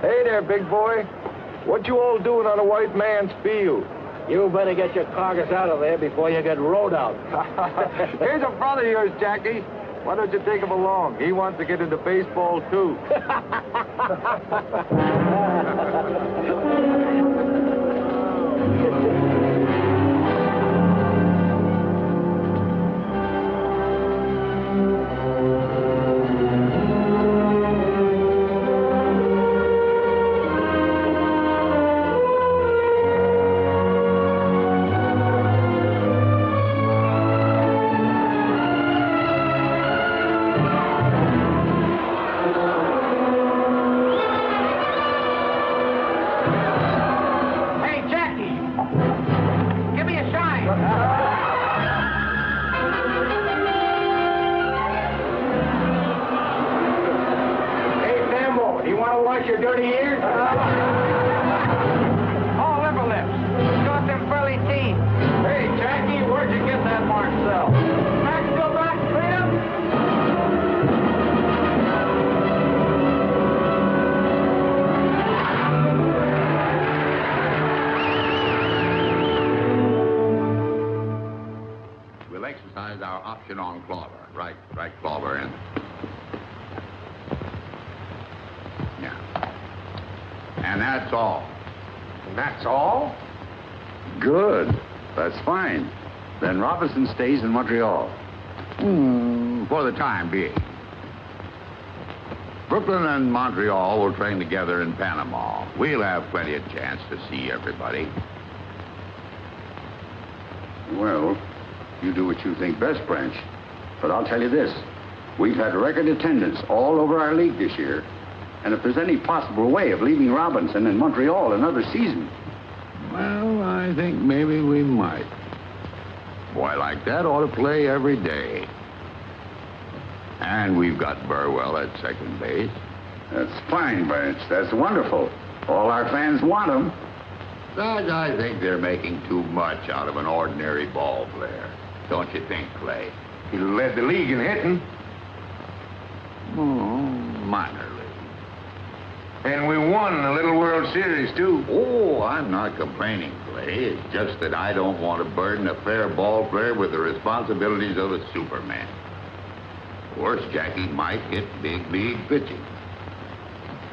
Hey there, big boy. What you all doing on a white man's field? You better get your carcass out of there before you get rode out. Here's a brother of yours, Jackie. Why don't you take him along? He wants to get into baseball, too. Your dirty ears? Oh, liver lips. Got them frilly teeth. Hey, Jackie, where'd you get that Marcel? Maxwell back, freedom? We'll exercise our option on Clover. Right, Clover in. And that's all. That's all? Good. That's fine. Then Robinson stays in Montreal. For the time being. Brooklyn and Montreal will train together in Panama. We'll have plenty of chance to see everybody. Well, you do what you think best, Branch. But I'll tell you this. We've had record attendance all over our league this year. And if there's any possible way of leaving Robinson in Montreal another season... Well, I think maybe we might. Boy like that ought to play every day. And we've got Burwell at second base. That's fine, Branch. That's wonderful. All our fans want him. But I think they're making too much out of an ordinary ball player. Don't you think, Clay? He led the league in hitting. Oh, minor league. And we won the Little World Series, too. Oh, I'm not complaining, Clay. It's just that I don't want to burden a fair ball player with the responsibilities of a Superman. Of course, Jackie might hit big league pitching.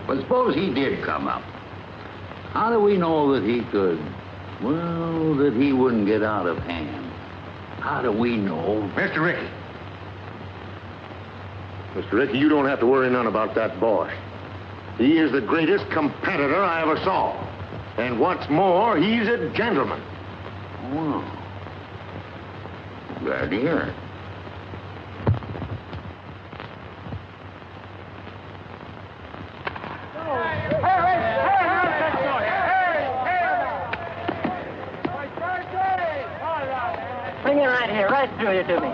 But suppose he did come up. How do we know that he could, well, that he wouldn't get out of hand? How do we know? Mr. Rickey. Mr. Rickey, you don't have to worry none about that boy. He is the greatest competitor I ever saw. And what's more, he's a gentleman. Well, glad to hear it. Bring it right here, right through here to me.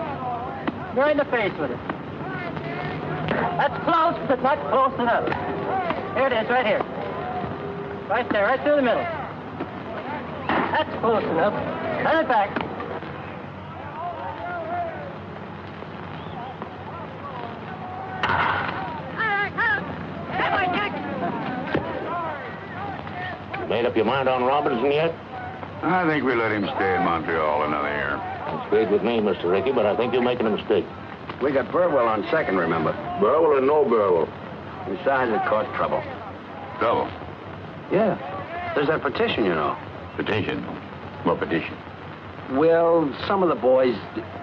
You're in the face with it. That's close, but not close enough. Here it is, right here. Right there, right through the middle. That's close enough. Turn it back. You made up your mind on Robinson yet? I think we let him stay in Montreal another year. It's great with me, Mr. Rickey, but I think you're making a mistake. We got Burwell on second, remember? Burwell or no Burwell? Besides, it caused trouble. Trouble? Yeah. There's that petition, you know. Petition? What petition? Well, some of the boys...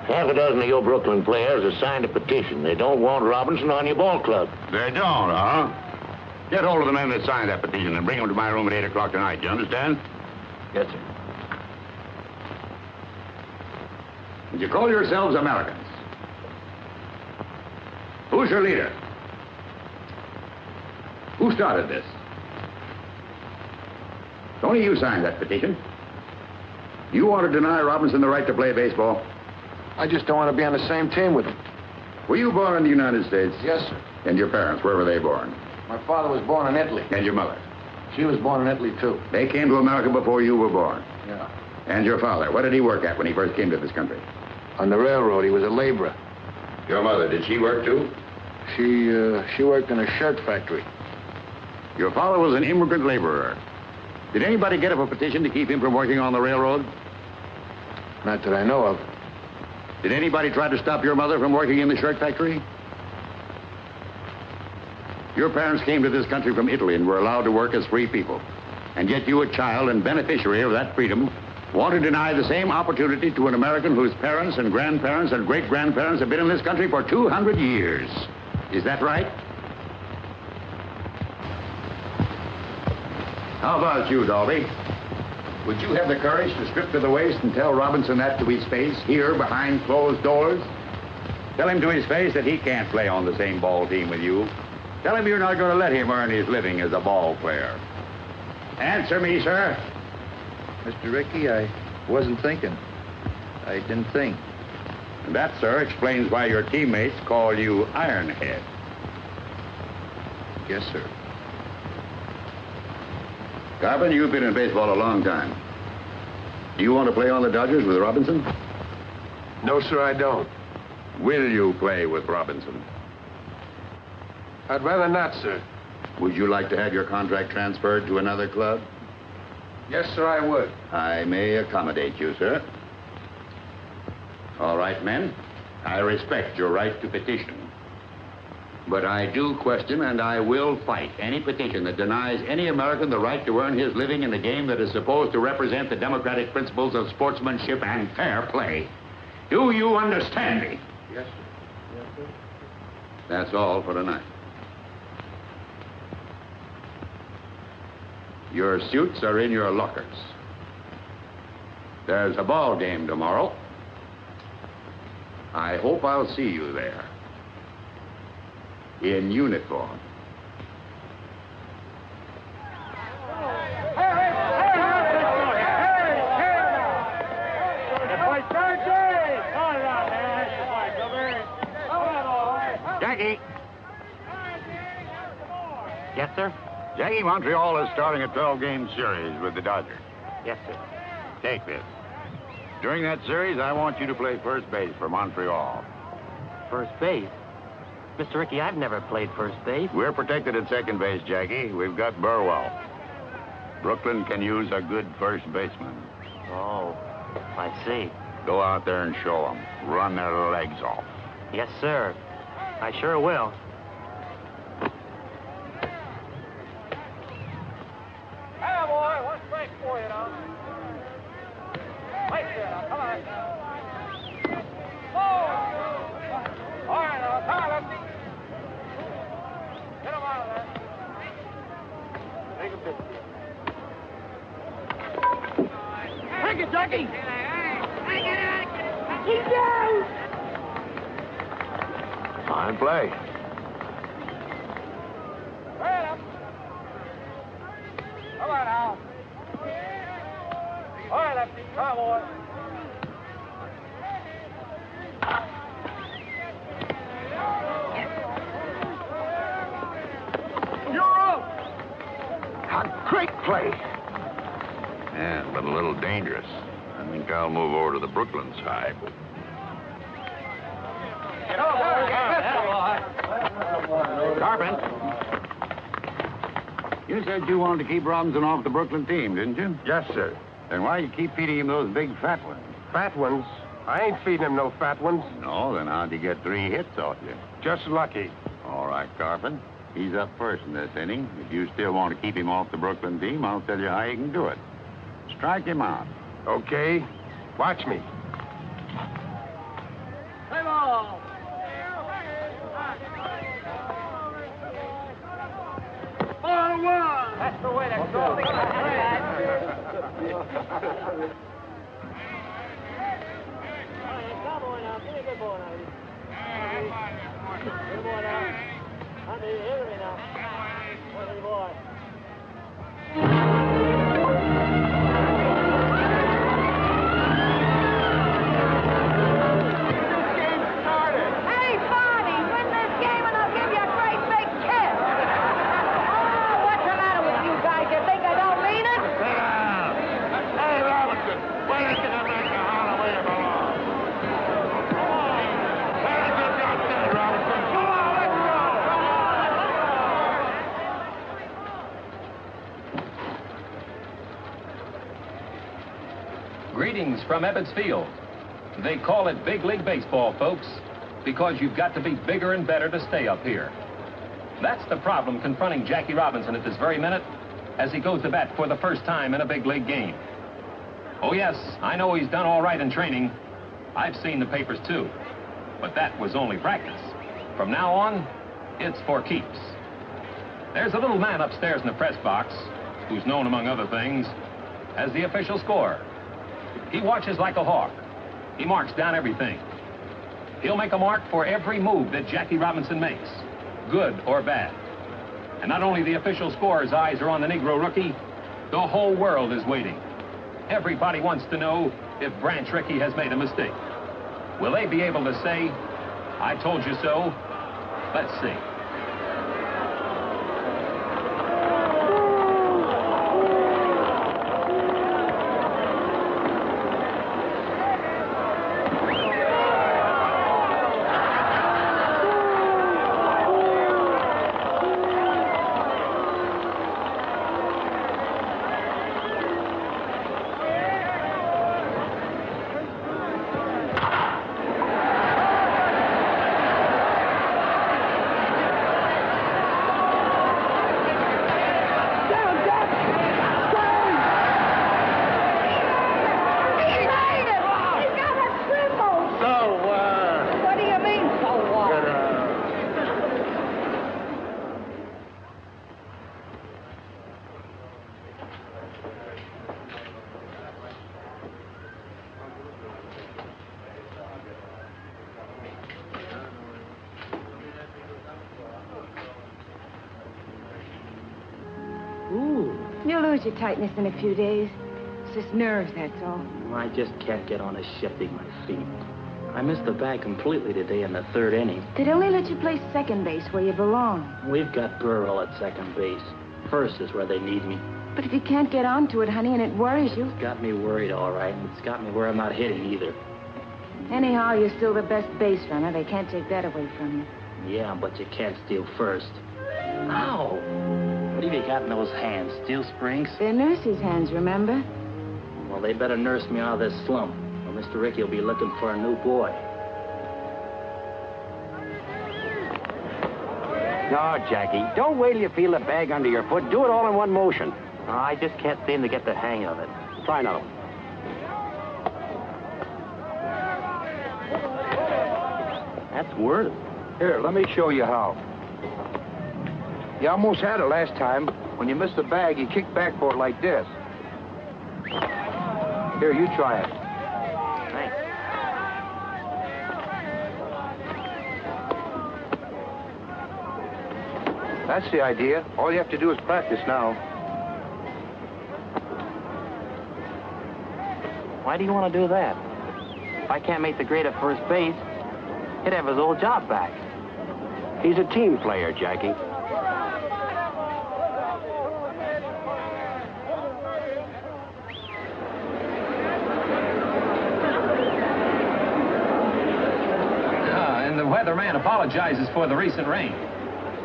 Half a dozen of your Brooklyn players have signed a petition. They don't want Robinson on your ball club. They don't, huh? Get hold of the men that signed that petition and bring them to my room at 8 o'clock tonight. You understand? Yes, sir. And you call yourselves Americans. Who's your leader? Who started this? Only you signed that petition. You want to deny Robinson the right to play baseball? I just don't want to be on the same team with him. Were you born in the United States? Yes, sir. And your parents, where were they born? My father was born in Italy. And your mother? She was born in Italy, too. They came to America before you were born? Yeah. And your father, what did he work at when he first came to this country? On the railroad, he was a laborer. Your mother, did she work too? She worked in a shirt factory. Your father was an immigrant laborer. Did anybody get up a petition to keep him from working on the railroad? Not that I know of. Did anybody try to stop your mother from working in the shirt factory? Your parents came to this country from Italy and were allowed to work as free people. And yet you, a child and beneficiary of that freedom, want to deny the same opportunity to an American whose parents and grandparents and great-grandparents have been in this country for 200 years. Is that right? How about you, Dalby? Would you have the courage to strip to the waist and tell Robinson that to his face, here behind closed doors? Tell him to his face that he can't play on the same ball team with you. Tell him you're not going to let him earn his living as a ball player. Answer me, sir. Mr. Rickey, I wasn't thinking. I didn't think. And that, sir, explains why your teammates call you Ironhead. Yes, sir. Garvin, you've been in baseball a long time. Do you want to play on the Dodgers with Robinson? No, sir, I don't. Will you play with Robinson? I'd rather not, sir. Would you like to have your contract transferred to another club? Yes, sir, I would. I may accommodate you, sir. All right, men. I respect your right to petition. But I do question and I will fight any petition that denies any American the right to earn his living in the game that is supposed to represent the democratic principles of sportsmanship and fair play. Do you understand me? Yes, sir. Yes, sir. That's all for tonight. Your suits are in your lockers. There's a ball game tomorrow. I hope I'll see you there. In uniform. Jackie! Yes, sir? Jackie, Montreal is starting a 12-game series with the Dodgers. Yes, sir. Take this. During that series, I want you to play first base for Montreal. First base? Mr. Ricky, I've never played first base. We're protected at second base, Jackie. We've got Burwell. Brooklyn can use a good first baseman. Oh, I see. Go out there and show them. Run their legs off. Yes, sir. I sure will. Hey, boy, one strike for you now. Right there now, come on. Oh! All right, now, come on, lefty. Get him out of there. Take a pitch. Take it, Jackie! He's down! Fine play. Right up. Come on now. All right, lefty, come on, boy. You're up! A great play. Yeah, but a little dangerous. I think I'll move over to the Brooklyn side. Carpenter, you said you wanted to keep Robinson off the Brooklyn team, didn't you? Yes, sir. Then why you keep feeding him those big fat ones? Fat ones? I ain't feeding him no fat ones. No, then how'd you get 3 hits off you? Just lucky. All right, Carpenter. He's up first in this inning. If you still want to keep him off the Brooklyn team, I'll tell you how you can do it. Strike him out. Okay. Watch me. Play ball. Ball one. That's the way to go. Come on now. Give me a good ball now. Good ball now. Hit me now. Good boy. Greetings from Ebbets Field. They call it Big League Baseball, folks, because you've got to be bigger and better to stay up here. That's the problem confronting Jackie Robinson at this very minute as he goes to bat for the first time in a big league game. Oh, yes, I know he's done all right in training. I've seen the papers, too. But that was only practice. From now on, it's for keeps. There's a little man upstairs in the press box who's known, among other things, as the official scorer. He watches like a hawk. He marks down everything. He'll make a mark for every move that Jackie Robinson makes, good or bad. And not only the official scorer's eyes are on the Negro rookie, the whole world is waiting. Everybody wants to know if Branch Rickey has made a mistake. Will they be able to say, I told you so? Let's see. You'll lose your tightness in a few days. It's just nerves, that's all. I just can't get on to shifting my feet. I missed the bag completely today in the third inning. They'd only let you play second base where you belong. We've got Burrell at second base. First is where they need me. But if you can't get onto it, honey, and it worries you... It's got me worried, all right, and it's got me where I'm not hitting either. Anyhow, you're still the best base runner. They can't take that away from you. Yeah, but you can't steal first. Ow! What have you got in those hands? Steel springs? They're nurse's hands, remember? Well, they better nurse me out of this slump, or Mr. Ricky will be looking for a new boy. No, Jackie, don't wait till you feel the bag under your foot. Do it all in one motion. I just can't seem to get the hang of it. Try another one. That's worse. Here, let me show you how. You almost had it last time. When you missed the bag, you kicked back for it like this. Here, you try it. Thanks. That's the idea. All you have to do is practice now. Why do you want to do that? If I can't make the grade at first base, he'd have his old job back. He's a team player, Jackie. And the weatherman apologizes for the recent rain.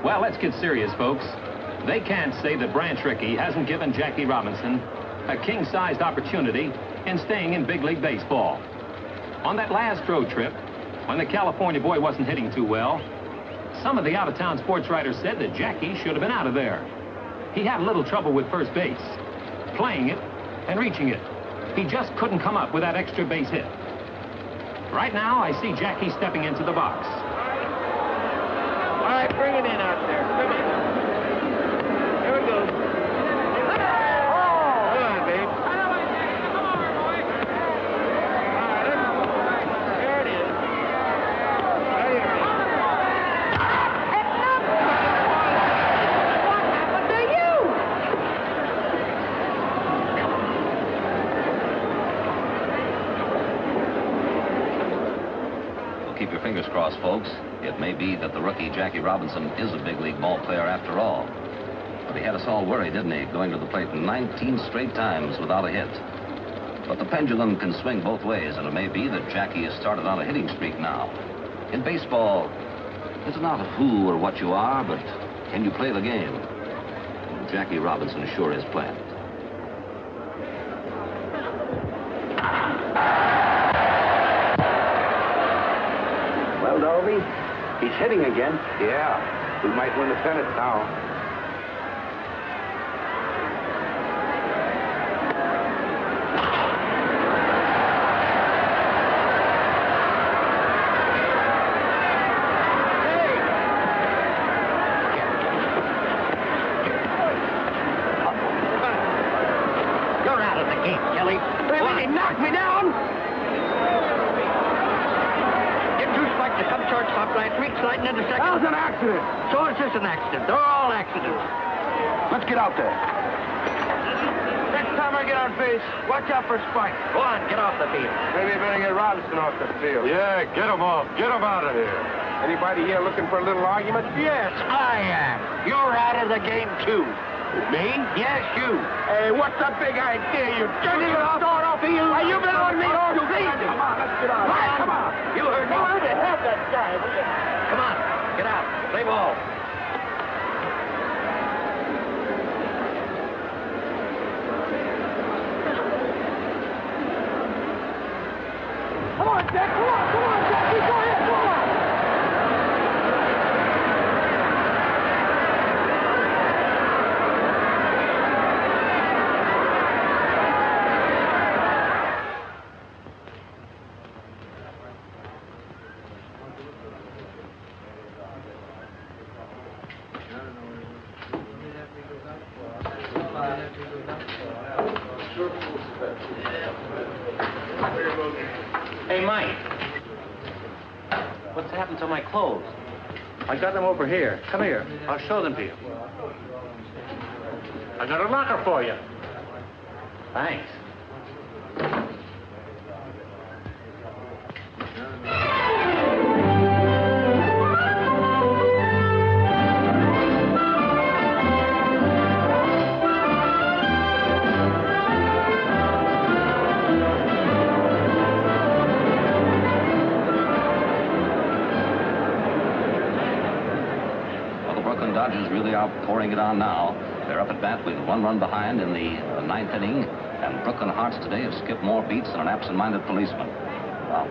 Well, let's get serious, folks. They can't say that Branch Rickey hasn't given Jackie Robinson a king-sized opportunity in staying in big league baseball. On that last road trip, when the California boy wasn't hitting too well, some of the out-of-town sports writers said that Jackie should have been out of there. He had a little trouble with first base, playing it and reaching it. He just couldn't come up with that extra base hit. Right now, I see Jackie stepping into the box. All right, bring it in out there. Come in. There we go. Oh, come on, babe. There it is. There you are. What happened to you? Well, keep your fingers crossed, folks. It may be that the rookie Jackie Robinson is a big league ball player after all. But he had us all worried, didn't he, going to the plate 19 straight times without a hit. But the pendulum can swing both ways, and it may be that Jackie has started on a hitting streak now. In baseball, it's not who or what you are, but can you play the game? And Jackie Robinson sure is playing it. Well, Dolby, he's hitting again. Yeah, we might win the pennant now. You're out of the game, Kelly. He knocked me down. Get two spikes to come shortstop last week, sliding into second. That was an accident. So is this an accident? They're all accidents. Let's get out there. Next time I get on base, watch out for Spike. Go on, get off the field. Maybe you better get Robinson off the field. Yeah, get him off. Get him out of here. Anybody here looking for a little argument? Yes. I am. You're out of the game, too. Me? Yes, you. Hey, what's the big idea? You jerking it off? Are you been on me all season? Come on, let's get out. Right, Come on. You heard me. Where the hell that guy? Will you? Come on, get out. Play ball. Come on, Jack. Come on, Jackie. Go ahead. Come on. Hey, Mike. What's happened to my clothes? I got them over here. Come here. I'll show them to you. I got a locker for you. Thanks. they are pouring it on now. They're up at bat with 1 run behind in the 9th inning, and Brooklyn Hearts today have skipped more beats than an absent-minded policeman. Well,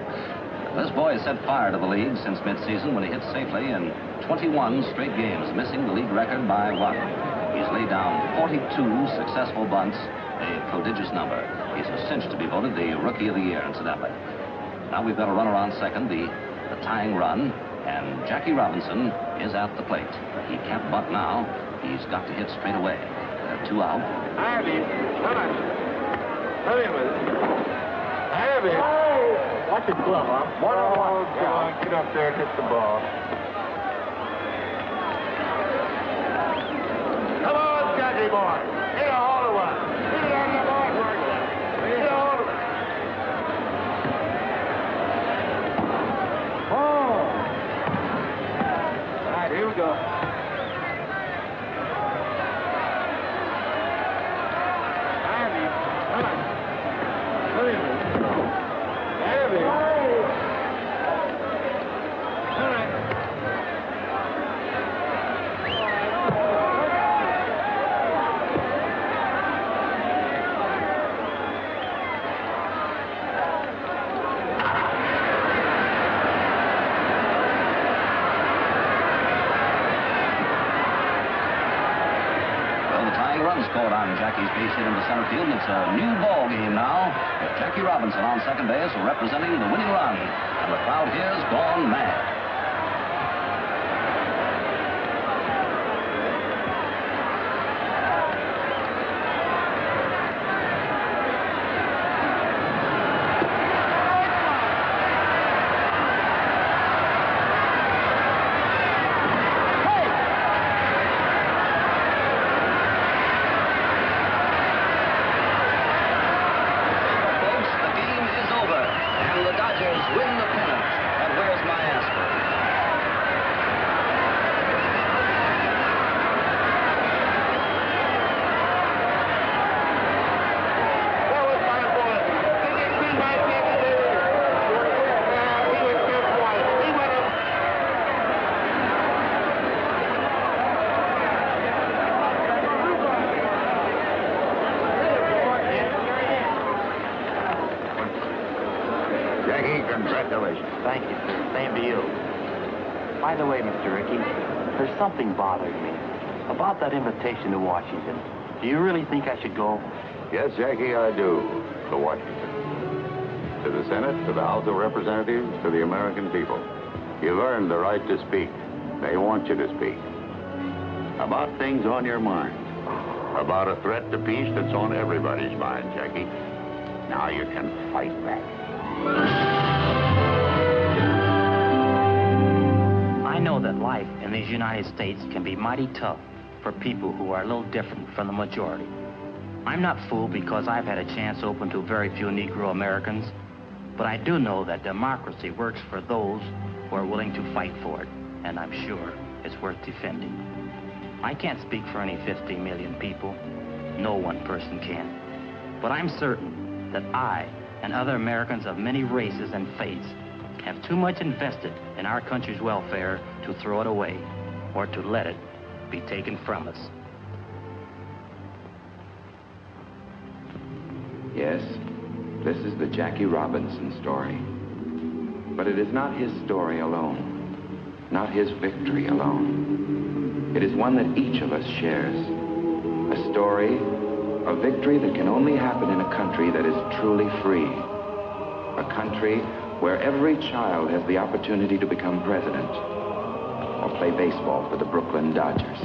this boy has set fire to the league since midseason when he hit safely in 21 straight games, missing the league record by 1. He's laid down 42 successful bunts, a prodigious number. He's a cinch to be voted the Rookie of the Year, incidentally. Now we've got a runner on second, the tying run, and Jackie Robinson is at the plate. He can't bunt now. He's got to hit straight away. 2 out. I have it. Come on. Come in with it. I have it. Watch his glove, huh? 1-on-1. Come on, get up there, hit the ball. Come on, Jackie boy. Hit a hold of one. Hit it on the ball, hit a hold of it. Oh. All right, here we go. Scored on Jackie's base hit into center field, and it's a new ball game now with Jackie Robinson on second base representing the winning run, and the crowd here's gone mad. Congratulations. Thank you, sir. Same to you. By the way, Mr. Rickey, there's something bothering me about that invitation to Washington. Do you really think I should go? Yes, Jackie, I do. To Washington. To the Senate, to the House of Representatives, to the American people. You've earned the right to speak. They want you to speak. About things on your mind. About a threat to peace that's on everybody's mind, Jackie. Now you can fight back. I know that life in these United States can be mighty tough for people who are a little different from the majority. I'm not fooled because I've had a chance open to very few Negro Americans, but I do know that democracy works for those who are willing to fight for it, and I'm sure it's worth defending. I can't speak for any 50 million people. No one person can. But I'm certain that I and other Americans of many races and faiths have too much invested in our country's welfare to throw it away or to let it be taken from us. Yes, this is the Jackie Robinson story. But it is not his story alone, not his victory alone. It is one that each of us shares. A story of victory that can only happen in a country that is truly free. A country where every child has the opportunity to become president or play baseball for the Brooklyn Dodgers.